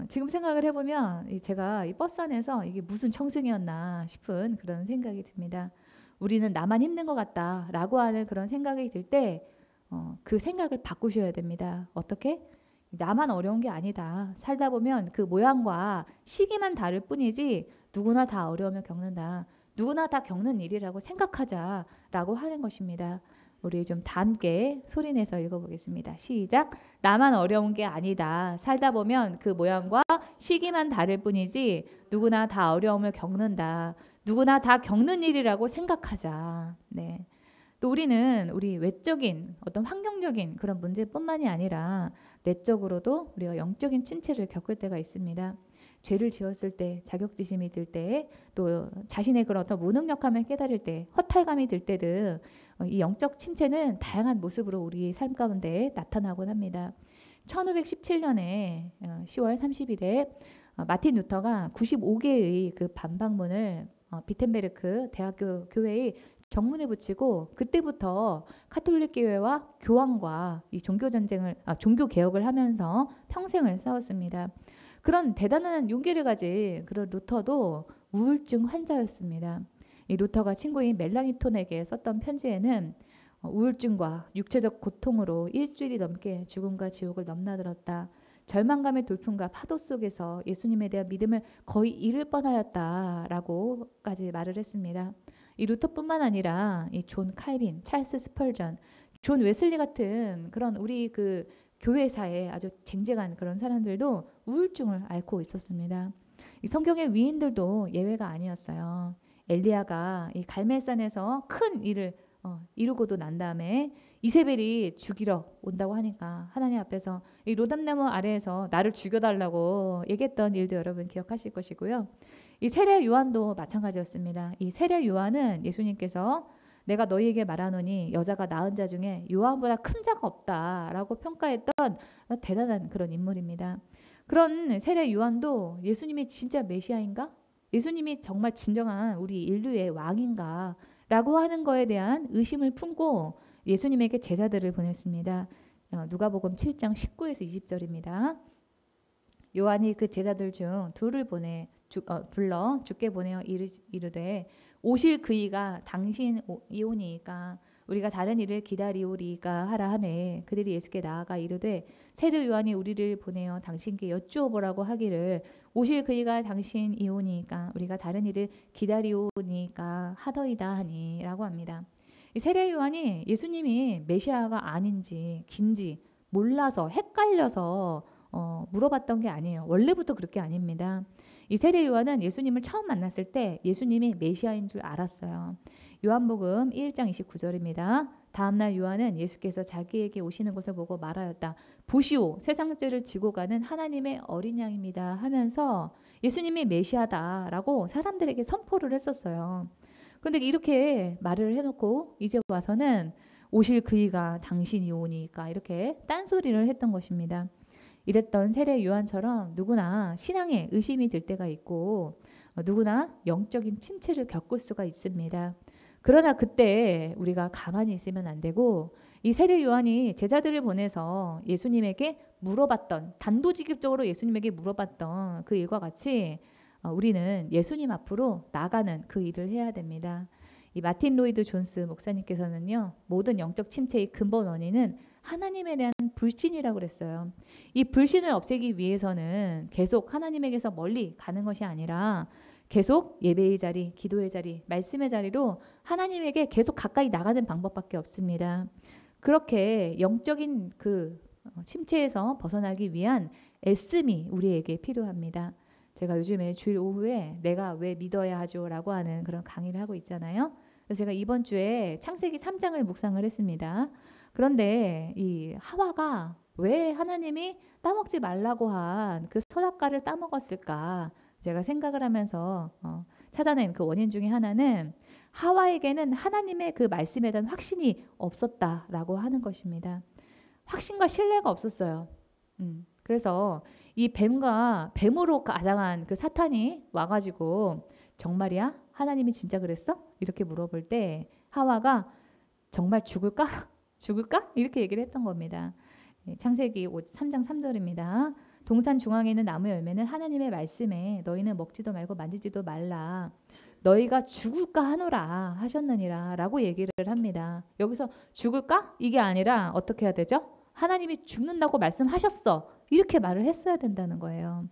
지금 생각을 해보면 제가 이 버스 안에서 이게 무슨 청승이었나 싶은 그런 생각이 듭니다. 우리는 나만 힘든 것 같다라고 하는 그런 생각이 들 때 그 생각을 바꾸셔야 됩니다. 어떻게? 나만 어려운 게 아니다. 살다 보면 그 모양과 시기만 다를 뿐이지 누구나 다 어려움을 겪는다. 누구나 다 겪는 일이라고 생각하자라고 하는 것입니다. 우리 좀 다 함께 소리내서 읽어보겠습니다. 시작. 나만 어려운 게 아니다. 살다 보면 그 모양과 시기만 다를 뿐이지 누구나 다 어려움을 겪는다. 누구나 다 겪는 일이라고 생각하자. 네. 또 우리는 우리 외적인 어떤 환경적인 그런 문제뿐만이 아니라 내적으로도 우리가 영적인 침체를 겪을 때가 있습니다. 죄를 지었을 때, 자격지심이 들 때, 또 자신의 그런 어떤 무능력함을 깨달을 때, 허탈감이 들 때 등 이 영적 침체는 다양한 모습으로 우리 삶 가운데 나타나곤 합니다. 1517년에 10월 30일에 마틴 루터가 95개의 그 반박문을 비텐베르크 대학교 교회의 정문에 붙이고 그때부터 카톨릭 교회와 교황과 이 종교 개혁을 하면서 평생을 싸웠습니다. 그런 대단한 용기를 가진 그런 루터도 우울증 환자였습니다. 이 루터가 친구인 멜랑이톤에게 썼던 편지에는 우울증과 육체적 고통으로 일주일이 넘게 죽음과 지옥을 넘나들었다. 절망감의 돌풍과 파도 속에서 예수님에 대한 믿음을 거의 잃을 뻔하였다라고까지 말을 했습니다. 이 루터뿐만 아니라 이 존 칼빈, 찰스 스펄전, 존 웨슬리 같은 그런 우리 그 교회사에 아주 쟁쟁한 그런 사람들도 우울증을 앓고 있었습니다. 이 성경의 위인들도 예외가 아니었어요. 엘리야가 이 갈멜산에서 큰 일을 이루고도 난 다음에 이세벨이 죽이러 온다고 하니까 하나님 앞에서 이 로담나무 아래에서 나를 죽여달라고 얘기했던 일도 여러분 기억하실 것이고요. 이 세례 요한도 마찬가지였습니다. 이 세례 요한은 예수님께서 내가 너희에게 말하노니 여자가 낳은 자 중에 요한보다 큰 자가 없다라고 평가했던 대단한 그런 인물입니다. 그런 세례 요한도 예수님이 진짜 메시아인가? 예수님이 정말 진정한 우리 인류의 왕인가? 라고 하는 거에 대한 의심을 품고 예수님에게 제자들을 보냈습니다. 누가복음 7장 19에서 20절입니다. 요한이 그 제자들 중 둘을 불러 주께 보내어 이르되 오실 그이가 당신이오니이까 우리가 다른 일을 기다리오리이까 하라 하매 그들이 예수께 나아가 이르되 세례 요한이 우리를 보내어 당신께 여쭈어보라고 하기를 오실 그이가 당신이오니이까 우리가 다른 일을 기다리오니이까 하더이다 하니라고 합니다. 이 세례 요한이 예수님이 메시아가 아닌지 긴지 몰라서 헷갈려서 물어봤던 게 아니에요. 원래부터 그렇게 아닙니다. 이 세례 요한은 예수님을 처음 만났을 때 예수님이 메시아인 줄 알았어요. 요한복음 1장 29절입니다. 다음날 요한은 예수께서 자기에게 오시는 것을 보고 말하였다. 보시오, 세상 죄를 지고 가는 하나님의 어린 양입니다 하면서 예수님이 메시아다라고 사람들에게 선포를 했었어요. 그런데 이렇게 말을 해놓고 이제 와서는 오실 그이가 당신이 오니까 이렇게 딴소리를 했던 것입니다. 이랬던 세례 요한처럼 누구나 신앙에 의심이 들 때가 있고 누구나 영적인 침체를 겪을 수가 있습니다. 그러나 그때 우리가 가만히 있으면 안 되고 이 세례 요한이 제자들을 보내서 예수님에게 물어봤던 단도직입적으로 예수님에게 물어봤던 그 일과 같이 우리는 예수님 앞으로 나가는 그 일을 해야 됩니다. 이 마틴 로이드 존스 목사님께서는요. 모든 영적 침체의 근본 원인은 하나님에 대한 불신이라고 그랬어요. 이 불신을 없애기 위해서는 계속 하나님에게서 멀리 가는 것이 아니라 계속 예배의 자리, 기도의 자리, 말씀의 자리로 하나님에게 계속 가까이 나가는 방법밖에 없습니다. 그렇게 영적인 그 침체에서 벗어나기 위한 애씀이 우리에게 필요합니다. 제가 요즘에 주일 오후에 내가 왜 믿어야 하죠? 라고 하는 그런 강의를 하고 있잖아요. 그래서 제가 이번 주에 창세기 3장을 묵상을 했습니다. 그런데 이 하와가 왜 하나님이 따먹지 말라고 한 그 선악과를 따먹었을까? 제가 생각을 하면서 찾아낸 그 원인 중에 하나는 하와에게는 하나님의 그 말씀에 대한 확신이 없었다라고 하는 것입니다. 확신과 신뢰가 없었어요. 그래서 이 뱀으로 가장한 그 사탄이 와가지고 정말이야? 하나님이 진짜 그랬어? 이렇게 물어볼 때 하와가 정말 죽을까? 죽을까? 이렇게 얘기를 했던 겁니다. 창세기 3장 3절입니다. 동산 중앙에 있는 나무 열매는 하나님의 말씀에 너희는 먹지도 말고 만지지도 말라. 너희가 죽을까 하노라 하셨느니라 라고 얘기를 합니다. 여기서 죽을까? 이게 아니라 어떻게 해야 되죠? 하나님이 죽는다고 말씀하셨어. 이렇게 말을 했어야 된다는 거예요.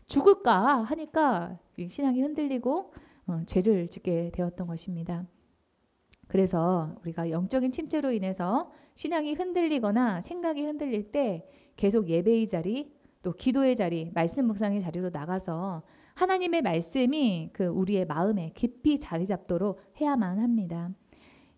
죽을까 하니까 신앙이 흔들리고 죄를 짓게 되었던 것입니다. 그래서 우리가 영적인 침체로 인해서 신앙이 흔들리거나 생각이 흔들릴 때 계속 예배의 자리, 또 기도의 자리, 말씀 묵상의 자리로 나가서 하나님의 말씀이 그 우리의 마음에 깊이 자리 잡도록 해야만 합니다.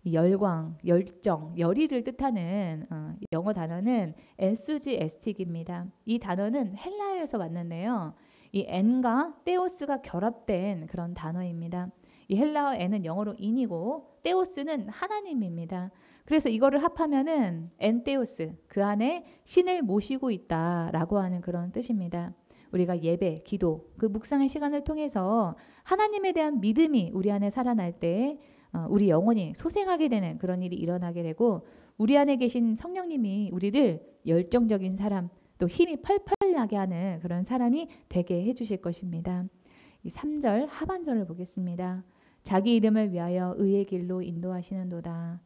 이 열광, 열정, 열의를 뜻하는 영어 단어는 enthusiastic입니다. 이 단어는 헬라어에서 왔는데요. 이 엔과 테오스가 결합된 그런 단어입니다. 이 헬라어 엔은 영어로 인이고 테오스는 하나님입니다. 그래서 이거를 합하면은 엔테오스, 그 안에 신을 모시고 있다라고 하는 그런 뜻입니다. 우리가 예배, 기도, 그 묵상의 시간을 통해서 하나님에 대한 믿음이 우리 안에 살아날 때 우리 영혼이 소생하게 되는 그런 일이 일어나게 되고 우리 안에 계신 성령님이 우리를 열정적인 사람, 또 힘이 펄펄 나게 하는 그런 사람이 되게 해주실 것입니다. 이 3절 하반절을 보겠습니다. 자기 이름을 위하여 의의 길로 인도하시는도다.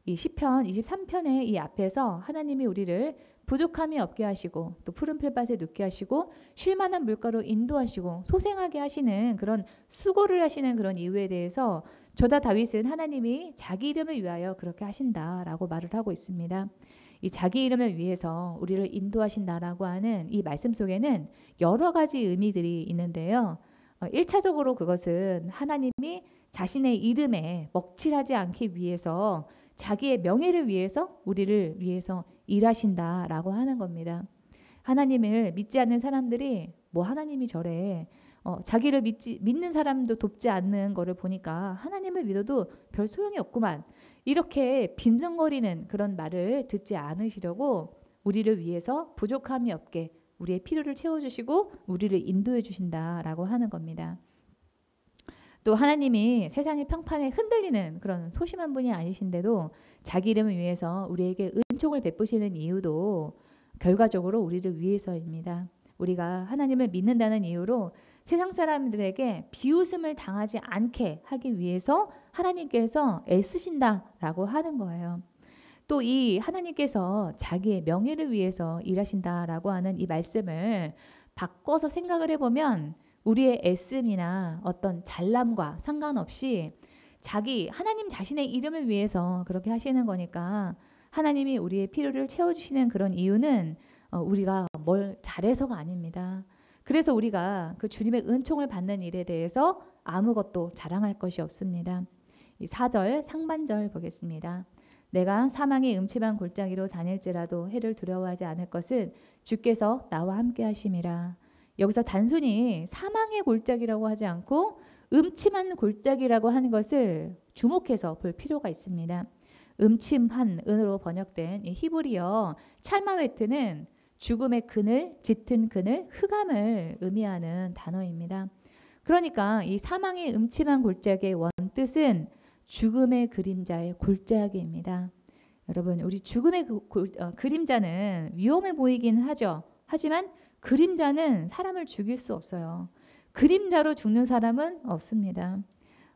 이 시편 23편의 이 앞에서 하나님이 우리를 부족함이 없게 하시고 또 푸른 풀밭에 눕게 하시고 쉴만한 물가로 인도하시고 소생하게 하시는 그런 수고를 하시는 그런 이유에 대해서 저자 다윗은 하나님이 자기 이름을 위하여 그렇게 하신다라고 말을 하고 있습니다. 이 자기 이름을 위해서 우리를 인도하신다라고 하는 이 말씀 속에는 여러 가지 의미들이 있는데요. 1차적으로 그것은 하나님이 자신의 이름에 먹칠하지 않기 위해서 자기의 명예를 위해서 우리를 위해서 일하신다라고 하는 겁니다. 하나님을 믿지 않는 사람들이 뭐 하나님이 저래 자기를 믿는 사람도 돕지 않는 거를 보니까 하나님을 믿어도 별 소용이 없구만 이렇게 빈정거리는 그런 말을 듣지 않으시려고 우리를 위해서 부족함이 없게 우리의 필요를 채워주시고 우리를 인도해 주신다라고 하는 겁니다. 또 하나님이 세상의 평판에 흔들리는 그런 소심한 분이 아니신데도 자기 이름을 위해서 우리에게 은총을 베푸시는 이유도 결과적으로 우리를 위해서입니다. 우리가 하나님을 믿는다는 이유로 세상 사람들에게 비웃음을 당하지 않게 하기 위해서 하나님께서 애쓰신다라고 하는 거예요. 또 이 하나님께서 자기의 명예를 위해서 일하신다라고 하는 이 말씀을 바꿔서 생각을 해보면 우리의 애씀이나 어떤 잘남과 상관없이 하나님 자신의 이름을 위해서 그렇게 하시는 거니까 하나님이 우리의 필요를 채워주시는 그런 이유는 우리가 뭘 잘해서가 아닙니다. 그래서 우리가 그 주님의 은총을 받는 일에 대해서 아무것도 자랑할 것이 없습니다. 이 4절 상반절 보겠습니다. 내가 사망의 음침한 골짜기로 다닐지라도 해를 두려워하지 않을 것은 주께서 나와 함께 하심이라. 여기서 단순히 사망의 골짜기라고 하지 않고 음침한 골짜기라고 하는 것을 주목해서 볼 필요가 있습니다. 음침한 은으로 번역된 이 히브리어 찰마웨트는 죽음의 그늘, 짙은 그늘, 흑암을 의미하는 단어입니다. 그러니까 이 사망의 음침한 골짜기의 원뜻은 죽음의 그림자의 골짜기입니다. 여러분, 우리 죽음의 그림자는 위험해 보이긴 하죠. 하지만 그림자는 사람을 죽일 수 없어요. 그림자로 죽는 사람은 없습니다.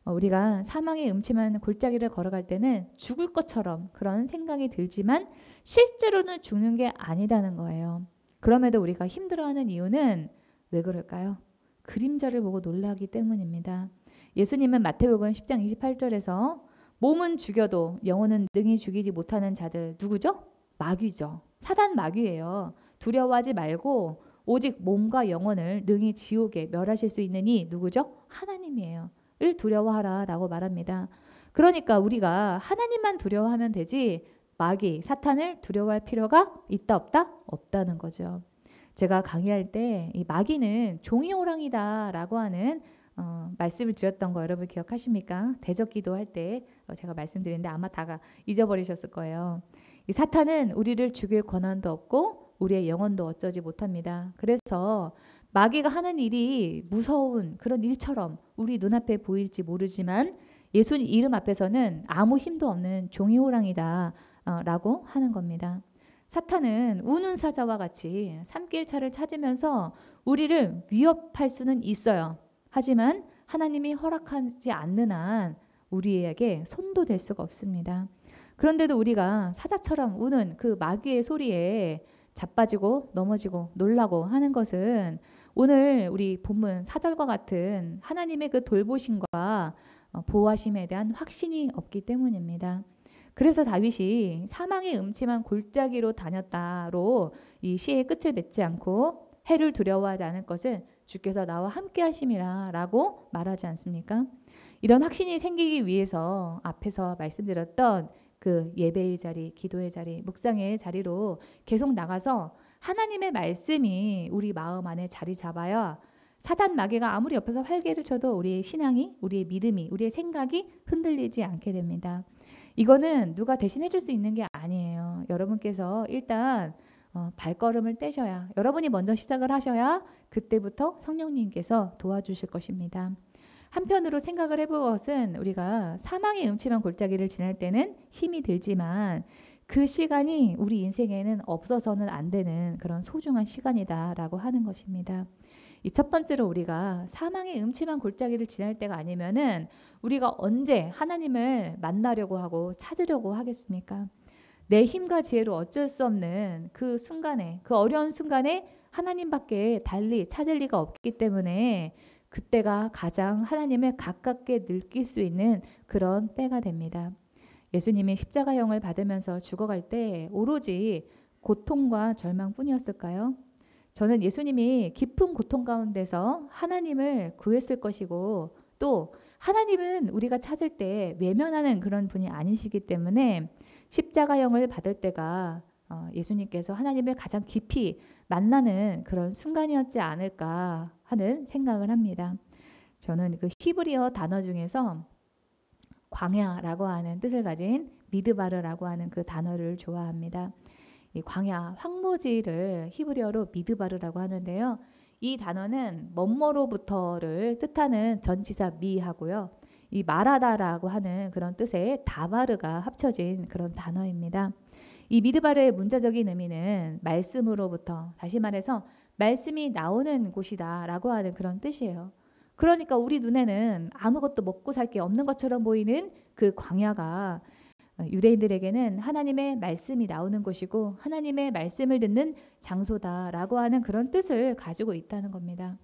우리가 사망의 음침한 골짜기를 걸어갈 때는 죽을 것처럼 그런 생각이 들지만 실제로는 죽는 게 아니라는 거예요. 그럼에도 우리가 힘들어하는 이유는 왜 그럴까요? 그림자를 보고 놀라기 때문입니다. 예수님은 마태복음 10장 28절에서 몸은 죽여도 영혼은 능히 죽이지 못하는 자들 누구죠? 마귀죠. 사단 마귀예요. 두려워하지 말고 오직 몸과 영혼을 능히 지옥에 멸하실 수 있는 이 누구죠? 하나님이에요. 을 두려워하라 라고 말합니다. 그러니까 우리가 하나님만 두려워하면 되지 마귀, 사탄을 두려워할 필요가 있다 없다? 없다는 거죠. 제가 강의할 때 이 마귀는 종이 호랑이다 라고 하는 말씀을 드렸던 거 여러분 기억하십니까? 대적 기도할 때 제가 말씀드렸는데 아마 다 잊어버리셨을 거예요. 이 사탄은 우리를 죽일 권한도 없고 우리의 영혼도 어쩌지 못합니다. 그래서 마귀가 하는 일이 무서운 그런 일처럼 우리 눈앞에 보일지 모르지만 예수님 이름 앞에서는 아무 힘도 없는 종이 호랑이다 라고 하는 겁니다. 사탄은 우는 사자와 같이 산길차를 찾으면서 우리를 위협할 수는 있어요. 하지만 하나님이 허락하지 않는 한 우리에게 손도 댈 수가 없습니다. 그런데도 우리가 사자처럼 우는 그 마귀의 소리에 자빠지고 넘어지고 놀라고 하는 것은 오늘 우리 본문 4절과 같은 하나님의 그 돌보심과 보호하심에 대한 확신이 없기 때문입니다. 그래서 다윗이 사망의 음침한 골짜기로 다녔다로 이 시의 끝을 맺지 않고 해를 두려워하지 않을 것은 주께서 나와 함께 하심이라 라고 말하지 않습니까? 이런 확신이 생기기 위해서 앞에서 말씀드렸던 그 예배의 자리, 기도의 자리, 묵상의 자리로 계속 나가서 하나님의 말씀이 우리 마음 안에 자리 잡아야 사단 마귀가 아무리 옆에서 활개를 쳐도 우리의 신앙이, 우리의 믿음이, 우리의 생각이 흔들리지 않게 됩니다. 이거는 누가 대신 해줄 수 있는 게 아니에요. 여러분께서 일단 발걸음을 떼셔야, 여러분이 먼저 시작을 하셔야 그때부터 성령님께서 도와주실 것입니다. 한편으로 생각을 해볼 것은 우리가 사망의 음침한 골짜기를 지날 때는 힘이 들지만 그 시간이 우리 인생에는 없어서는 안 되는 그런 소중한 시간이다라고 하는 것입니다. 이 첫 번째로 우리가 사망의 음침한 골짜기를 지날 때가 아니면은 우리가 언제 하나님을 만나려고 하고 찾으려고 하겠습니까? 내 힘과 지혜로 어쩔 수 없는 그 순간에, 그 어려운 순간에 하나님밖에 달리 찾을 리가 없기 때문에 그때가 가장 하나님을 가깝게 느낄 수 있는 그런 때가 됩니다. 예수님이 십자가형을 받으면서 죽어갈 때 오로지 고통과 절망뿐이었을까요? 저는 예수님이 깊은 고통 가운데서 하나님을 구했을 것이고 또 하나님은 우리가 찾을 때 외면하는 그런 분이 아니시기 때문에 십자가형을 받을 때가 예수님께서 하나님을 가장 깊이 만나는 그런 순간이었지 않을까 하는 생각을 합니다. 저는 그 히브리어 단어 중에서 광야라고 하는 뜻을 가진 미드바르라고 하는 그 단어를 좋아합니다. 이 광야, 황무지를 히브리어로 미드바르라고 하는데요. 이 단어는 뭐뭐로부터를 뜻하는 전치사 미하고요. 이 말하다라고 하는 그런 뜻의 다바르가 합쳐진 그런 단어입니다. 이 미드바르의 문자적인 의미는 말씀으로부터, 다시 말해서 말씀이 나오는 곳이다라고 하는 그런 뜻이에요. 그러니까 우리 눈에는 아무것도 먹고 살 게 없는 것처럼 보이는 그 광야가 유대인들에게는 하나님의 말씀이 나오는 곳이고 하나님의 말씀을 듣는 장소다라고 하는 그런 뜻을 가지고 있다는 겁니다.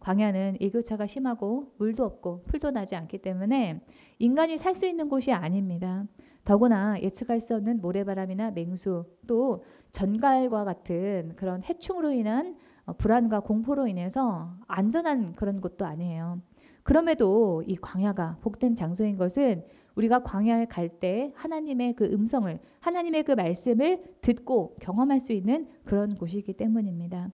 광야는 일교차가 심하고 물도 없고 풀도 나지 않기 때문에 인간이 살 수 있는 곳이 아닙니다. 더구나 예측할 수 없는 모래바람이나 맹수 또 전갈과 같은 그런 해충으로 인한 불안과 공포로 인해서 안전한 그런 곳도 아니에요. 그럼에도 이 광야가 복된 장소인 것은 우리가 광야에 갈 때 하나님의 그 음성을, 하나님의 그 말씀을 듣고 경험할 수 있는 그런 곳이기 때문입니다.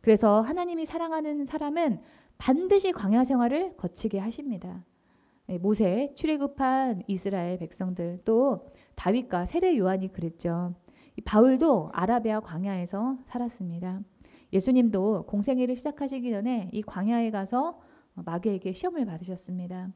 그래서 하나님이 사랑하는 사람은 반드시 광야 생활을 거치게 하십니다. 모세, 출애굽한 이스라엘 백성들, 또 다윗과 세례 요한이 그랬죠. 바울도 아라비아 광야에서 살았습니다. 예수님도 공생애를 시작하시기 전에 이 광야에 가서 마귀에게 시험을 받으셨습니다.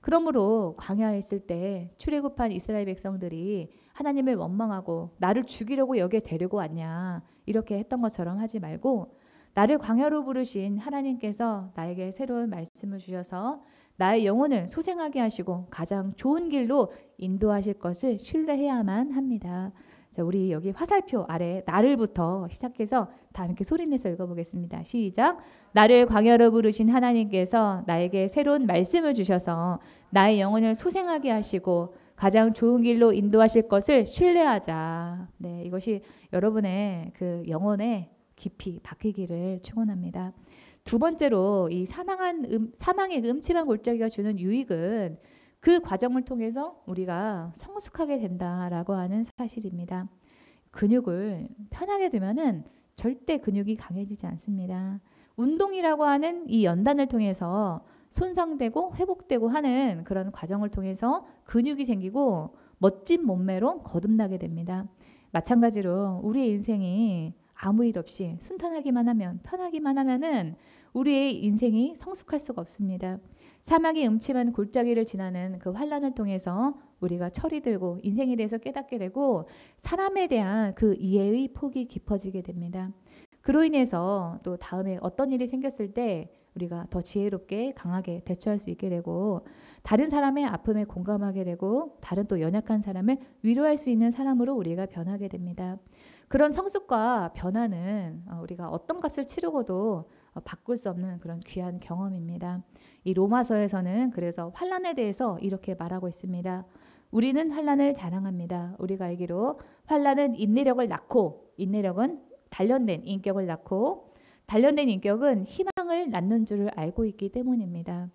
그러므로 광야에 있을 때 출애굽한 이스라엘 백성들이 하나님을 원망하고 나를 죽이려고 여기에 데리고 왔냐 이렇게 했던 것처럼 하지 말고 나를 광야로 부르신 하나님께서 나에게 새로운 말씀을 주셔서 나의 영혼을 소생하게 하시고 가장 좋은 길로 인도하실 것을 신뢰해야만 합니다. 자, 우리 여기 화살표 아래 나를부터 시작해서 다 함께 소리내서 읽어보겠습니다. 시작. 나를 광야로 부르신 하나님께서 나에게 새로운 말씀을 주셔서 나의 영혼을 소생하게 하시고 가장 좋은 길로 인도하실 것을 신뢰하자. 네, 이것이 여러분의 그 영혼에 깊이 박히기를 축원합니다. 두 번째로 이 사망의 음침한 골짜기가 주는 유익은 그 과정을 통해서 우리가 성숙하게 된다라고 하는 사실입니다. 근육을 편하게 두면은 절대 근육이 강해지지 않습니다. 운동이라고 하는 이 연단을 통해서 손상되고 회복되고 하는 그런 과정을 통해서 근육이 생기고 멋진 몸매로 거듭나게 됩니다. 마찬가지로 우리의 인생이 아무 일 없이 순탄하기만 하면, 편하기만 하면은 우리의 인생이 성숙할 수가 없습니다. 사망의 음침한 골짜기를 지나는 그 환란을 통해서 우리가 철이 들고 인생에 대해서 깨닫게 되고 사람에 대한 그 이해의 폭이 깊어지게 됩니다. 그로 인해서 또 다음에 어떤 일이 생겼을 때 우리가 더 지혜롭게 강하게 대처할 수 있게 되고 다른 사람의 아픔에 공감하게 되고 다른 또 연약한 사람을 위로할 수 있는 사람으로 우리가 변하게 됩니다. 그런 성숙과 변화는 우리가 어떤 값을 치르고도 바꿀 수 없는 그런 귀한 경험입니다. 이 로마서에서는 그래서 환난에 대해서 이렇게 말하고 있습니다. 우리는 환난을 자랑합니다. 우리가 알기로 환난은 인내력을 낳고 인내력은 단련된 인격을 낳고 단련된 인격은 희망을 낳는 줄을 알고 있기 때문입니다.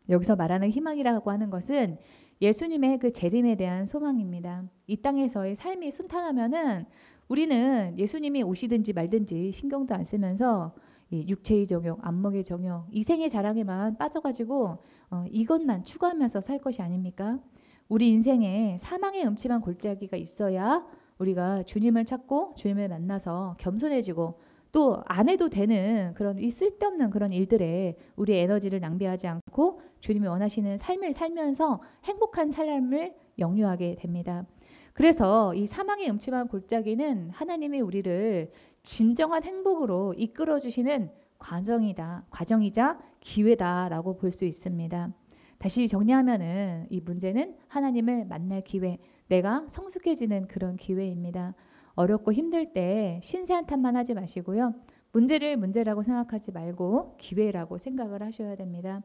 여기서 말하는 희망이라고 하는 것은 예수님의 그 재림에 대한 소망입니다. 이 땅에서의 삶이 순탄하면은 우리는 예수님이 오시든지 말든지 신경도 안 쓰면서 이 육체의 정욕, 안목의 정욕, 이생의 자랑에만 빠져가지고 이것만 추구하면서 살 것이 아닙니까? 우리 인생에 사망의 음침한 골짜기가 있어야 우리가 주님을 찾고 주님을 만나서 겸손해지고 또 안 해도 되는 그런 이 쓸데없는 그런 일들에 우리의 에너지를 낭비하지 않고 주님이 원하시는 삶을 살면서 행복한 삶을 영유하게 됩니다. 그래서 이 사망의 음침한 골짜기는 하나님이 우리를 진정한 행복으로 이끌어 주시는 과정이자 기회다라고 볼 수 있습니다. 다시 정리하면은 이 문제는 하나님을 만날 기회, 내가 성숙해지는 그런 기회입니다. 어렵고 힘들 때 신세한탄만 하지 마시고요. 문제를 문제라고 생각하지 말고 기회라고 생각을 하셔야 됩니다.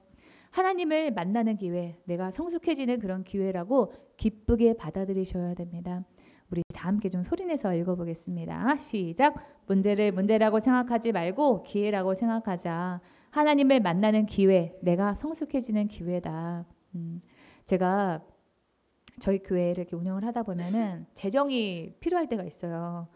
하나님을 만나는 기회, 내가 성숙해지는 그런 기회라고 기쁘게 받아들이셔야 됩니다. 우리 다 함께 좀 소리내서 읽어보겠습니다. 시작. 문제를 문제라고 생각하지 말고 기회라고 생각하자. 하나님을 만나는 기회, 내가 성숙해지는 기회다. 제가 저희 교회를 이렇게 운영을 하다 보면은 재정이 필요할 때가 있어요.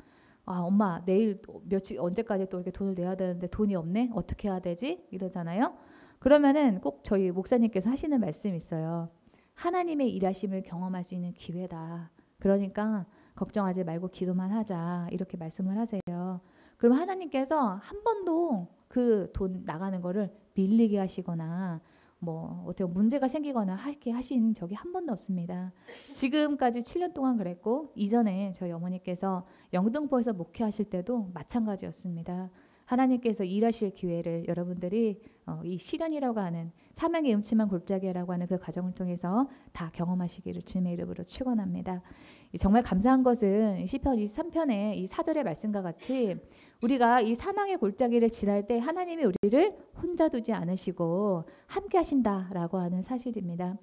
아, 엄마 내일 며칠 언제까지 또 이렇게 돈을 내야 되는데 돈이 없네? 어떻게 해야 되지? 이러잖아요. 그러면은 꼭 저희 목사님께서 하시는 말씀이 있어요. 하나님의 일하심을 경험할 수 있는 기회다. 그러니까 걱정하지 말고 기도만 하자. 이렇게 말씀을 하세요. 그럼 하나님께서 한 번도 그 돈 나가는 거를 밀리게 하시거나 뭐 어떻게 문제가 생기거나 하게 하신 적이 한 번도 없습니다. 지금까지 7년 동안 그랬고 이전에 저희 어머니께서 영등포에서 목회하실 때도 마찬가지였습니다. 하나님께서 일하실 기회를 여러분들이 이 시련이라고 하는 사망의 음침한 골짜기라고 하는 그 과정을 통해서 다 경험하시기를 주님의 이름으로 축원합니다. 정말 감사한 것은 시편 23편의 이 4절의 말씀과 같이 우리가 이 사망의 골짜기를 지날 때 하나님이 우리를 혼자 두지 않으시고 함께 하신다라고 하는 사실입니다.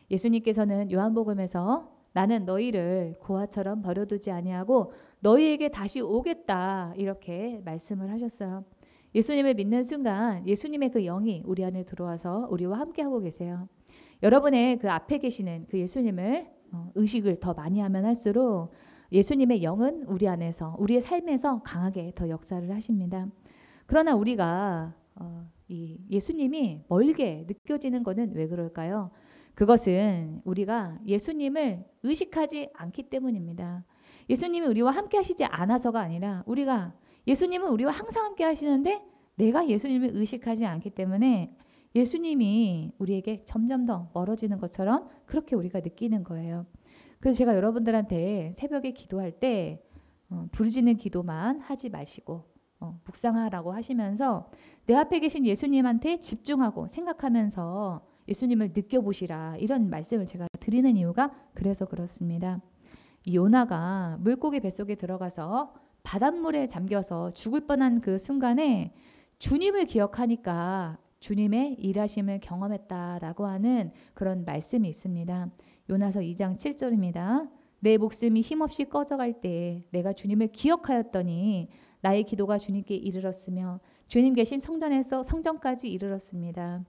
예수님께서는 요한복음에서 나는 너희를 고아처럼 버려두지 아니하고 너희에게 다시 오겠다 이렇게 말씀을 하셨어요. 예수님을 믿는 순간 예수님의 그 영이 우리 안에 들어와서 우리와 함께 하고 계세요. 여러분의 그 앞에 계시는 그 예수님을 의식을 더 많이 하면 할수록 예수님의 영은 우리 안에서 우리의 삶에서 강하게 더 역사를 하십니다. 그러나 우리가 이 예수님이 멀게 느껴지는 것은 왜 그럴까요? 그것은 우리가 예수님을 의식하지 않기 때문입니다. 예수님이 우리와 함께 하시지 않아서가 아니라 우리가 예수님은 우리와 항상 함께 하시는데 내가 예수님을 의식하지 않기 때문에 예수님이 우리에게 점점 더 멀어지는 것처럼 그렇게 우리가 느끼는 거예요. 그래서 제가 여러분들한테 새벽에 기도할 때 부르짖는 기도만 하지 마시고 묵상하라고 하시면서 내 앞에 계신 예수님한테 집중하고 생각하면서 예수님을 느껴보시라 이런 말씀을 제가 드리는 이유가 그래서 그렇습니다. 이 요나가 물고기 뱃속에 들어가서 바닷물에 잠겨서 죽을 뻔한 그 순간에 주님을 기억하니까 주님의 일하심을 경험했다라고 하는 그런 말씀이 있습니다. 요나서 2장 7절입니다. 내 목숨이 힘없이 꺼져갈 때 내가 주님을 기억하였더니 나의 기도가 주님께 이르렀으며 주님 계신 성전에서 성전까지 이르렀습니다.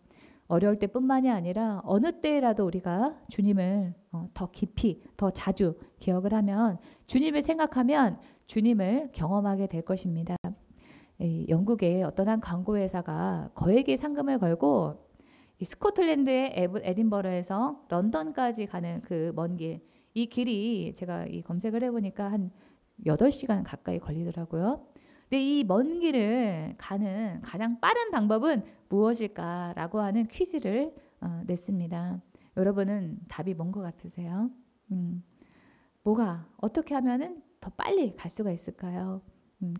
어려울 때뿐만이 아니라 어느 때라도 우리가 주님을 더 깊이 더 자주 기억을 하면 주님을 생각하면 주님을 경험하게 될 것입니다. 영국의 어떤 한 광고회사가 거액의 상금을 걸고 이 스코틀랜드의 에딘버러에서 런던까지 가는 그 먼 길, 이 길이 제가 이 검색을 해보니까 한 8시간 가까이 걸리더라고요. 근데 이 먼 길을 가는 가장 빠른 방법은 무엇일까라고 하는 퀴즈를 냈습니다. 여러분은 답이 뭔 것 같으세요? 뭐가 어떻게 하면은 더 빨리 갈 수가 있을까요?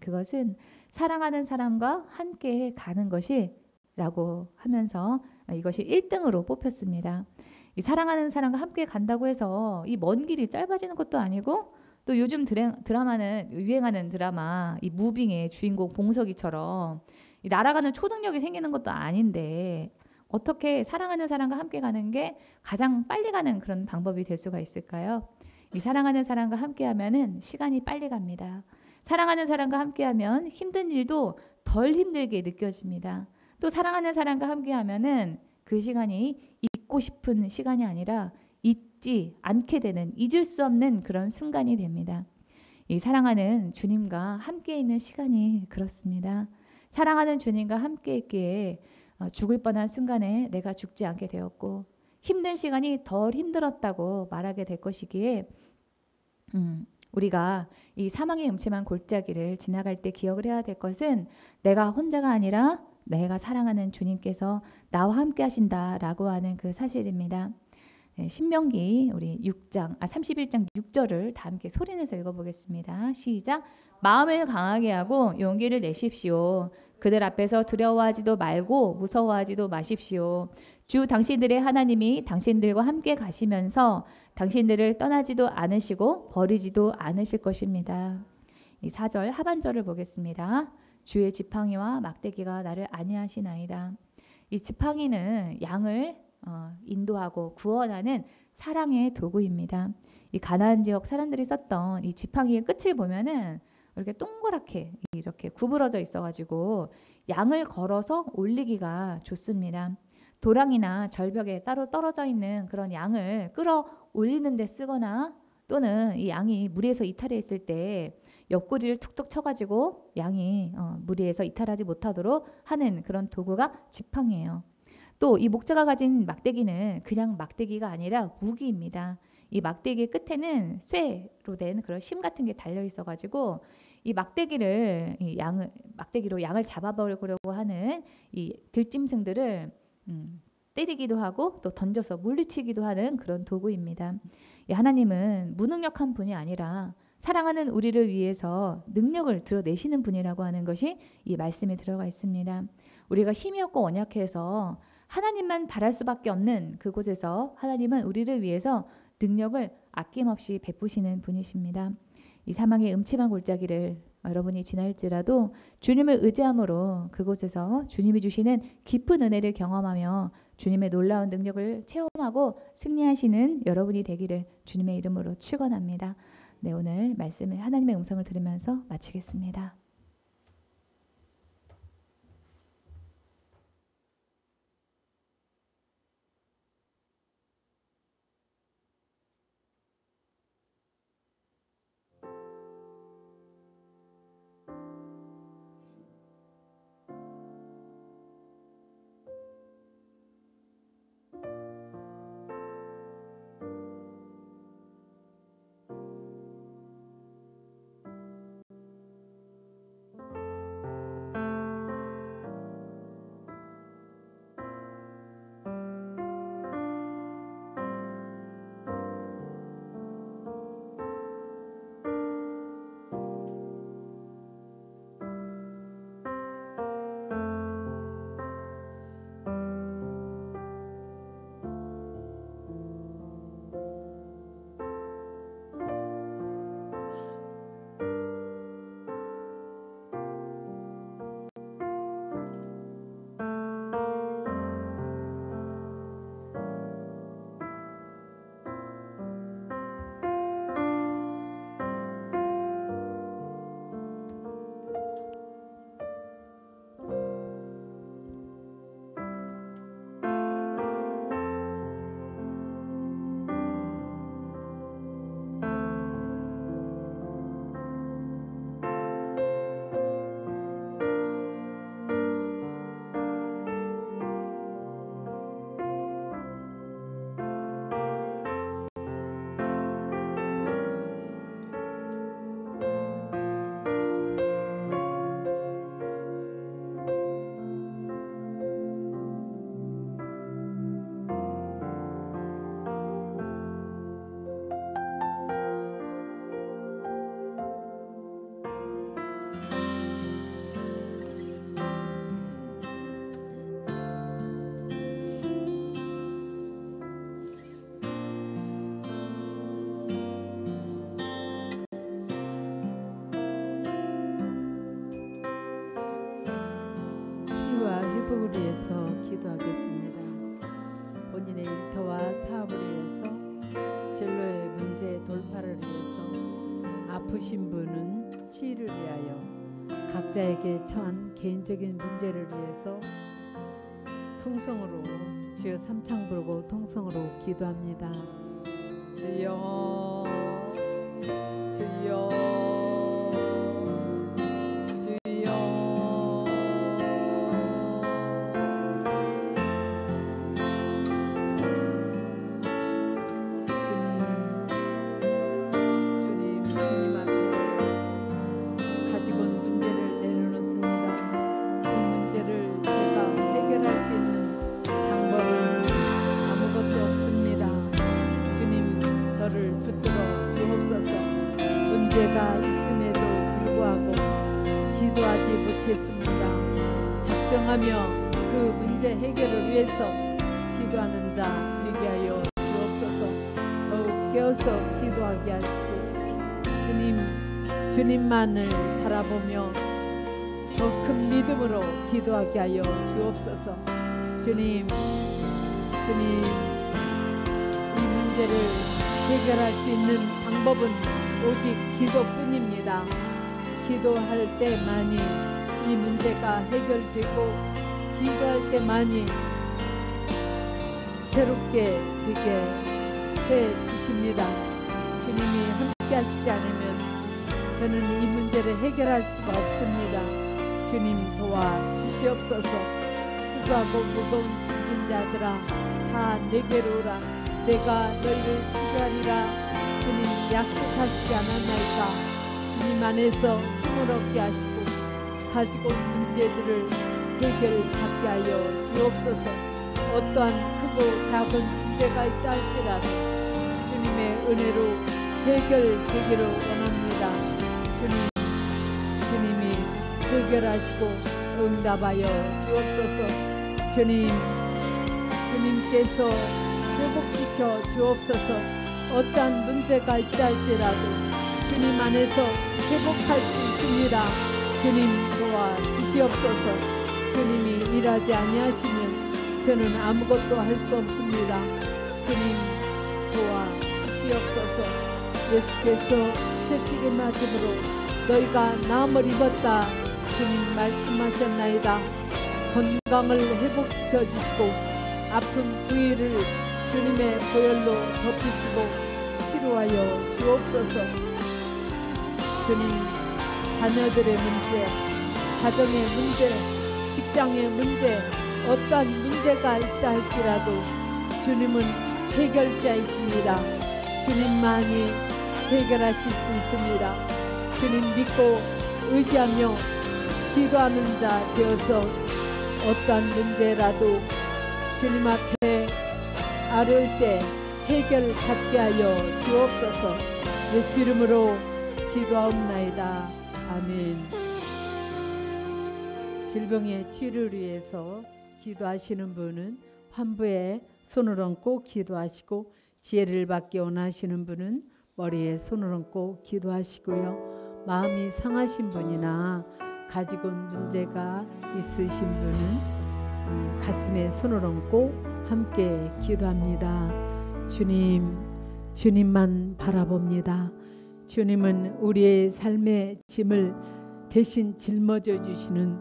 그것은 사랑하는 사람과 함께 가는 것이라고 하면서 이것이 1등으로 뽑혔습니다. 이 사랑하는 사람과 함께 간다고 해서 이 먼 길이 짧아지는 것도 아니고 또 요즘 드라마는 유행하는 드라마 이 무빙의 주인공 봉석이처럼 이 날아가는 초능력이 생기는 것도 아닌데 어떻게 사랑하는 사람과 함께 가는 게 가장 빨리 가는 그런 방법이 될 수가 있을까요? 이 사랑하는 사람과 함께 하면은 시간이 빨리 갑니다. 사랑하는 사람과 함께 하면 힘든 일도 덜 힘들게 느껴집니다. 또 사랑하는 사람과 함께 하면은 그 시간이 잊고 싶은 시간이 아니라 잊지 않게 되는 잊을 수 없는 그런 순간이 됩니다. 이 사랑하는 주님과 함께 있는 시간이 그렇습니다. 사랑하는 주님과 함께 있기에 죽을 뻔한 순간에 내가 죽지 않게 되었고 힘든 시간이 덜 힘들었다고 말하게 될 것이기에 우리가 이 사망의 음침한 골짜기를 지나갈 때 기억을 해야 될 것은 내가 혼자가 아니라 내가 사랑하는 주님께서 나와 함께 하신다라고 하는 그 사실입니다. 신명기 우리 31장 6절을 다 함께 소리내서 읽어보겠습니다. 시작. 마음을 강하게 하고 용기를 내십시오. 그들 앞에서 두려워하지도 말고 무서워하지도 마십시오. 주 당신들의 하나님이 당신들과 함께 가시면서 당신들을 떠나지도 않으시고 버리지도 않으실 것입니다. 이 4절 하반절을 보겠습니다. 주의 지팡이와 막대기가 나를 안위하시나이다. 이 지팡이는 양을 인도하고 구원하는 사랑의 도구입니다. 이 가나안 지역 사람들이 썼던 이 지팡이의 끝을 보면은 이렇게 동그랗게 이렇게 구부러져 있어가지고 양을 걸어서 올리기가 좋습니다. 도랑이나 절벽에 따로 떨어져 있는 그런 양을 끌어 올리는 데 쓰거나 또는 이 양이 무리에서 이탈해 있을 때 옆구리를 툭툭 쳐가지고 양이 무리에서 이탈하지 못하도록 하는 그런 도구가 지팡이에요. 또 이 목자가 가진 막대기는 그냥 막대기가 아니라 무기입니다. 이 막대기 끝에는 쇠로 된 그런 심 같은 게 달려 있어가지고 이 막대기로 양을 잡아버리려고 하는 이 들짐승들을 때리기도 하고 또 던져서 물리치기도 하는 그런 도구입니다. 하나님은 무능력한 분이 아니라 사랑하는 우리를 위해서 능력을 드러내시는 분이라고 하는 것이 이 말씀에 들어가 있습니다. 우리가 힘이 없고 언약해서 하나님만 바랄 수밖에 없는 그곳에서 하나님은 우리를 위해서 능력을 아낌없이 베푸시는 분이십니다. 이 사망의 음침한 골짜기를 여러분이 지날지라도 주님을 의지함으로 그곳에서 주님이 주시는 깊은 은혜를 경험하며 주님의 놀라운 능력을 체험하고 승리하시는 여러분이 되기를 주님의 이름으로 축원합니다. 네, 오늘 말씀을 하나님의 음성을 들으면서 마치겠습니다. 기도하겠습니다. 본인의 일터와 사업을 위해서, 진로의 문제 돌파를 위해서, 아프신 분은 치유를 위하여, 각자에게 처한 개인적인 문제를 위해서 통성으로, 주여 삼창 부르고 통성으로 기도합니다. 주여, 주여, 문제가 있음에도 불구하고 기도하지 못했습니다. 작정하며 그 문제 해결을 위해서 기도하는 자 되게 하여 주옵소서. 더욱 깨어서 기도하게 하시고, 주님만을 바라보며 더 큰 믿음으로 기도하게 하여 주옵소서. 주님, 이 문제를 해결할 수 있는 방법은 오직 기도뿐입니다. 기도할 때만이 이 문제가 해결되고, 기도할 때만이 새롭게 되게 해 주십니다. 주님이 함께 하시지 않으면 저는 이 문제를 해결할 수가 없습니다. 주님 도와 주시옵소서. 수고하고 무거운 짐진 자들아, 다 내게로 오라. 내가 너희를 치료하리라. 주님 약속하시지 않았나이까. 주님 안에서 힘을 얻게 하시고 가지고 온 문제들을 해결받게 하여 주옵소서. 어떠한 크고 작은 문제가 있다 할지라도 주님의 은혜로 해결되기를 원합니다. 주님이 해결하시고 응답하여 주옵소서. 주님께서 회복시켜 주옵소서. 어떠한 문제가 있다 할지라도 주님 안에서 회복할 수 있습니다. 주님 도와 주시옵소서. 주님이 일하지 아니하시면 저는 아무것도 할 수 없습니다. 주님 도와 주시옵소서. 예수께서 채찍에 맞음으로 너희가 나음을 입었다 주님 말씀하셨나이다. 건강을 회복시켜 주시고 아픈 부위를 주님의 보혈로 덮으시고 치료하여 주옵소서. 주님, 자녀들의 문제, 가정의 문제, 직장의 문제, 어떠한 문제가 있다 할지라도 주님은 해결자이십니다. 주님만이 해결하실 수 있습니다. 주님 믿고 의지하며 기도하는 자 되어서 어떠한 문제라도 주님 앞에 아뢰을 때 해결받게 하여 주옵소서. 예수 이름으로 기도하옵나이다. 아멘. 질병의 치료를 위해서 기도하시는 분은 환부에 손을 얹고 기도하시고, 지혜를 받기 원하시는 분은 머리에 손을 얹고 기도하시고요. 마음이 상하신 분이나 가지고 온 문제가 있으신 분은 가슴에 손을 얹고 함께 기도합니다. 주님만 바라봅니다. 주님은 우리의 삶의 짐을 대신 짊어져 주시는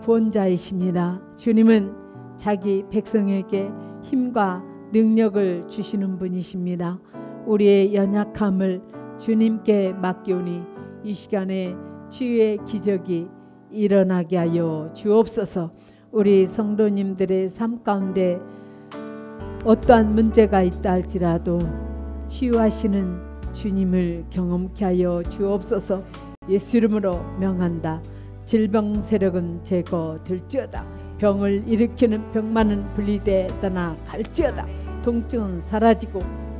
구원자이십니다. 주님은 자기 백성에게 힘과 능력을 주시는 분이십니다. 우리의 연약함을 주님께 맡기오니 이 시간에 치유의 기적이 일어나게 하여 주옵소서. 우리 성도님들의 삶 가운데 어떠한 문제가 있다 할지라도 치유하시는 주님을 경험케 하여 주옵소서. 예수 이름으로 명한다. 질병 세력은 제거될지어다. 병을 일으키는 병만은 분리돼 떠나 갈지어다. 통증은 사라지고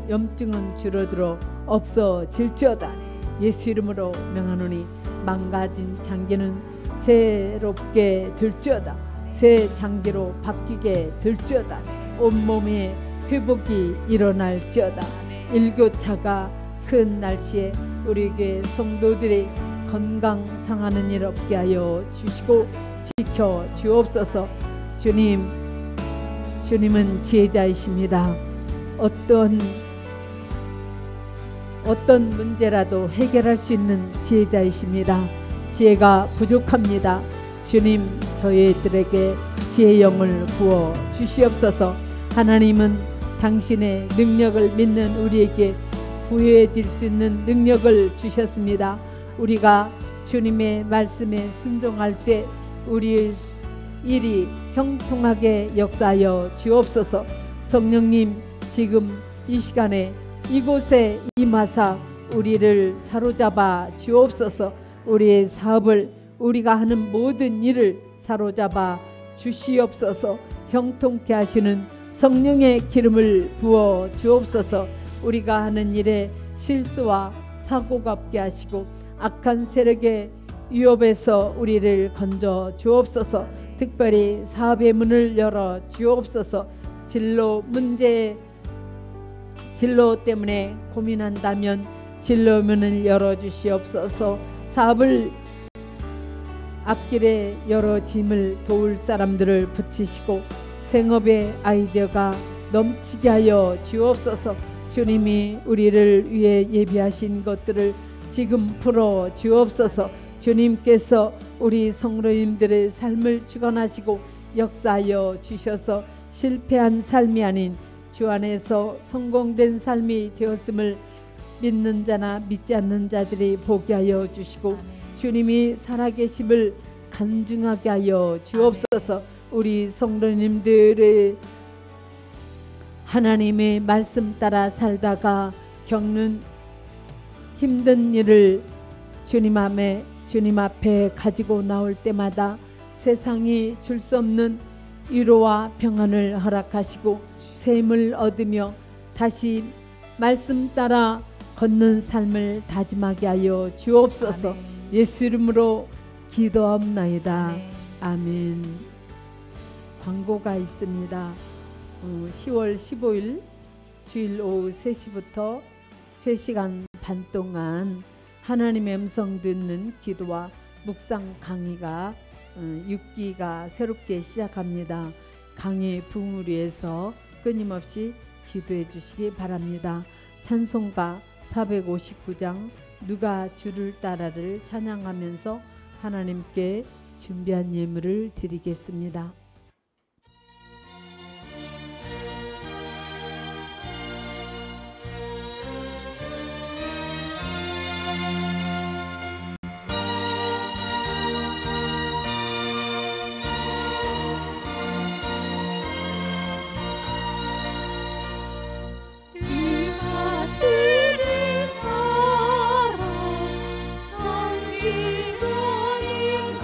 염증은 줄어들어 없어질지어다. 예수 이름으로 명하노니 망가진 장기는 새롭게 될지어다. 새 장기로 바뀌게 될지어다. 온몸에 회복이 일어날지어다. 일교차가 큰 날씨에 우리 교회 성도들이 건강 상하는 일 없게 하여 주시고, 지켜 주옵소서. 주님은 지혜자이십니다. 어떤 문제라도 해결할 수 있는 지혜자이십니다. 지혜가 부족합니다. 주님, 저희들에게 지혜의 영을 부어 주시옵소서. 하나님은 당신의 능력을 믿는 우리에게 부유해질 수 있는 능력을 주셨습니다. 우리가 주님의 말씀에 순종할 때 우리의 일이 형통하게 역사하여 주옵소서. 성령님, 지금 이 시간에 이곳에 임하사 우리를 사로잡아 주옵소서. 우리의 사업을, 우리가 하는 모든 일을 사로잡아 주시옵소서. 형통케 하시는 성령의 기름을 부어 주옵소서. 우리가 하는 일에 실수와 사고가 없게 하시고 악한 세력의 위협에서 우리를 건져 주옵소서. 특별히 사업의 문을 열어 주옵소서. 진로 때문에 고민한다면 진로 문을 열어 주시옵소서. 사업을 앞길에 열어짐을 도울 사람들을 붙이시고 생업의 아이디어가 넘치게 하여 주옵소서. 주님이 우리를 위해 예비하신 것들을 지금 풀어 주옵소서. 주님께서 우리 성도님들의 삶을 주관하시고 역사하여 주셔서 실패한 삶이 아닌 주 안에서 성공된 삶이 되었음을 믿는 자나 믿지 않는 자들이 보게 하여 주시고 아멘. 주님이 살아계심을 간증하게 하여 주옵소서. 우리 성도님들의 하나님의 말씀 따라 살다가 겪는 힘든 일을 주님 앞에 가지고 나올 때마다 세상이 줄 수 없는 위로와 평안을 허락하시고 새 힘을 얻으며 다시 말씀 따라 걷는 삶을 다짐하게 하여 주옵소서. 아멘. 예수 이름으로 기도하옵나이다. 아멘. 아멘. 광고가 있습니다. 10월 15일 주일 오후 3시부터 3시간 반 동안 하나님의 음성 듣는 기도와 묵상 강의가 6기가 새롭게 시작합니다. 강의 부흥을 위해서 끊임없이 기도해 주시기 바랍니다. 찬송가 459장 누가 주를 따라를 찬양하면서 하나님께 준비한 예물을 드리겠습니다. 누가 주를 따라 섬기려니까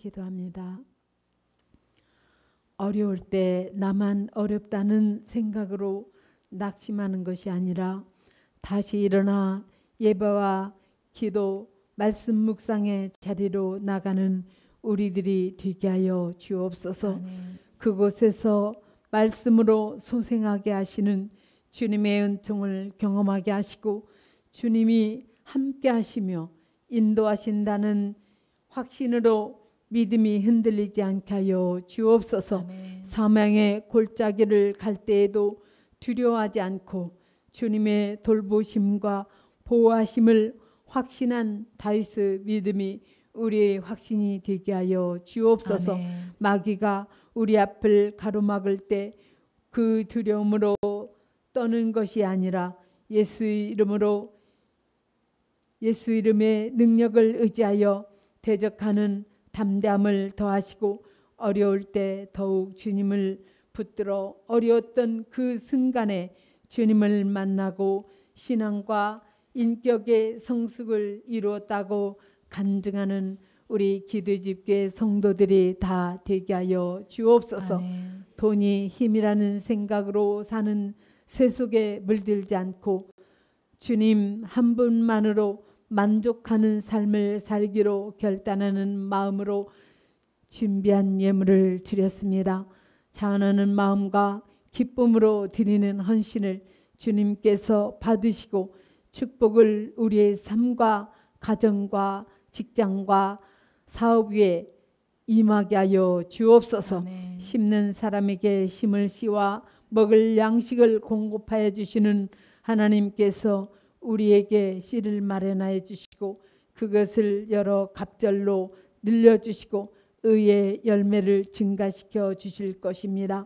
기도합니다. 어려울 때 나만 어렵다는 생각으로 낙심하는 것이 아니라 다시 일어나 예배와 기도, 말씀 묵상의 자리로 나가는 우리들이 되게 하여 주옵소서. 아멘. 그곳에서 말씀으로 소생하게 하시는 주님의 은총을 경험하게 하시고 주님이 함께 하시며 인도하신다는 확신으로 믿음이 흔들리지 않게 하여 주옵소서. 아멘. 사망의 골짜기를 갈 때에도 두려워하지 않고 주님의 돌보심과 보호하심을 확신한 다윗의 믿음이 우리의 확신이 되게 하여 주옵소서. 아멘. 마귀가 우리 앞을 가로막을 때 그 두려움으로 떠는 것이 아니라 예수의 이름으로, 예수 이름의 능력을 의지하여 대적하는 담대함을 더하시고 어려울 때 더욱 주님을 붙들어 어려웠던 그 순간에 주님을 만나고 신앙과 인격의 성숙을 이루었다고 간증하는 우리 기도집회 성도들이 다 되게 하여 주옵소서. 아멘. 돈이 힘이라는 생각으로 사는 세속에 물들지 않고 주님 한 분만으로 만족하는 삶을 살기로 결단하는 마음으로 준비한 예물을 드렸습니다. 자원하는 마음과 기쁨으로 드리는 헌신을 주님께서 받으시고 축복을 우리의 삶과 가정과 직장과 사업 위에 임하게 하여 주옵소서. 아멘. 심는 사람에게 심을 씨와 먹을 양식을 공급하여 주시는 하나님께서 우리에게 씨를 마련하여 주시고 그것을 여러 갑절로 늘려주시고 의의 열매를 증가시켜 주실 것입니다.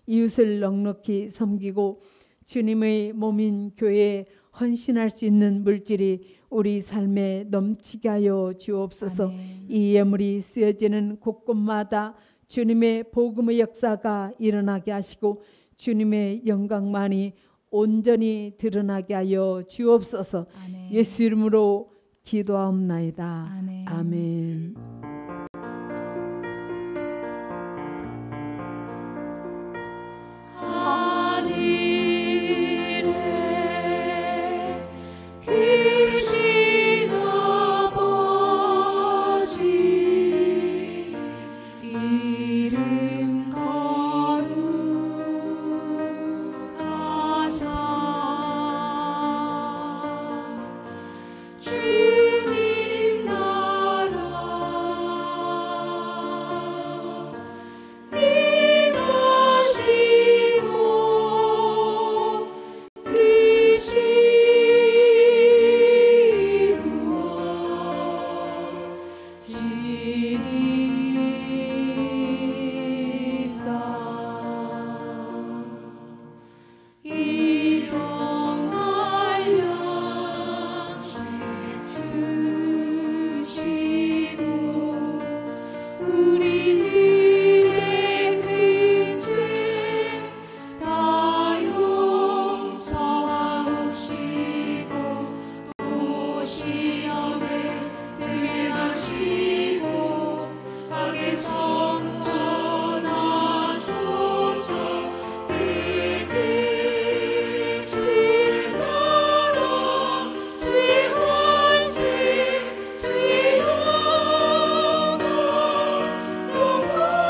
이웃을 넉넉히 섬기고 주님의 몸인 교회에 헌신할 수 있는 물질이 우리 삶에 넘치게 하여 주옵소서. 아멘. 이 예물이 쓰여지는 곳곳마다 주님의 복음의 역사가 일어나게 하시고 주님의 영광만이 온전히 드러나게 하여 주옵소서. 아멘. 예수 이름으로 기도하옵나이다. 아멘. 아멘. 하늘에 계신 아버지 이름 거룩하사 주님 나라 임하시고 뜻이 이루어지리이다. 일용할 양식 주시고 우리들의 큰 죄 다 용서하옵시고 또 시험에 들게 마시고 악에서 구원하소서. 이게 주의 나라 주의 권세 주의 영광 영원히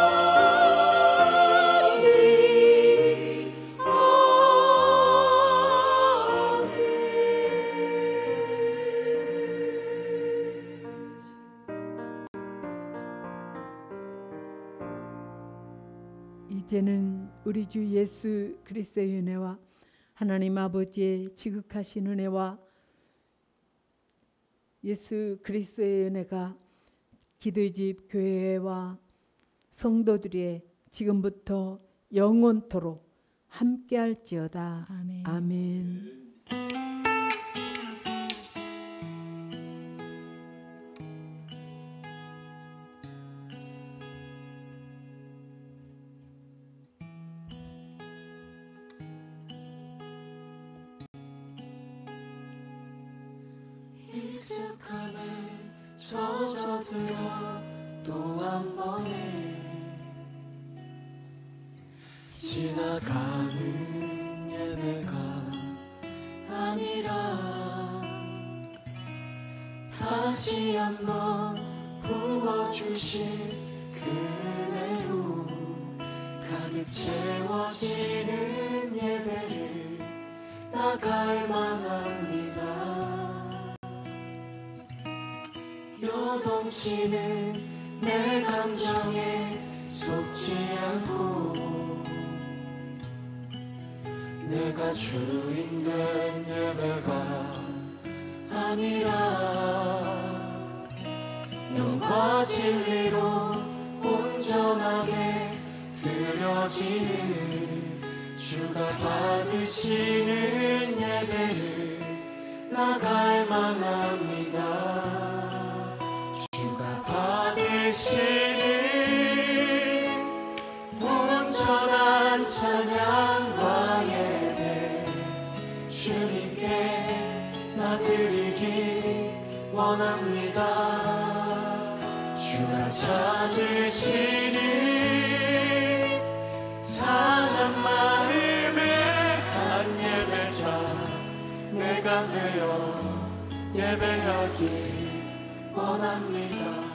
이제는 우리 주 예수 그리스도의 은혜와 하나님 아버지의 지극하신 은혜와 예수 그리스도의 은혜가 기도의 집 교회와 성도들의 지금부터 영원토록 함께할지어다. 아멘. 아멘. 익숙함에 젖어들어 또 한 번의 지나가는 예배가 아니라 다시 한번 부어주실 그 은혜로 가득 채워지는 예배를 나갈 만합니다. 요동치는 내 감정에 속지 않고 내가 주인 된 예배가 아니라 영과 진리로 온전하게 드려지는 주가 받으시는 예배를 나갈 만합니다. 주가 받으시는 온전한 찬양과 예배 주님께 나 드리기 원합니다. 주가 찾으시는 상한 마음의 한 예배자 내가 되어 예배하기 원합니다.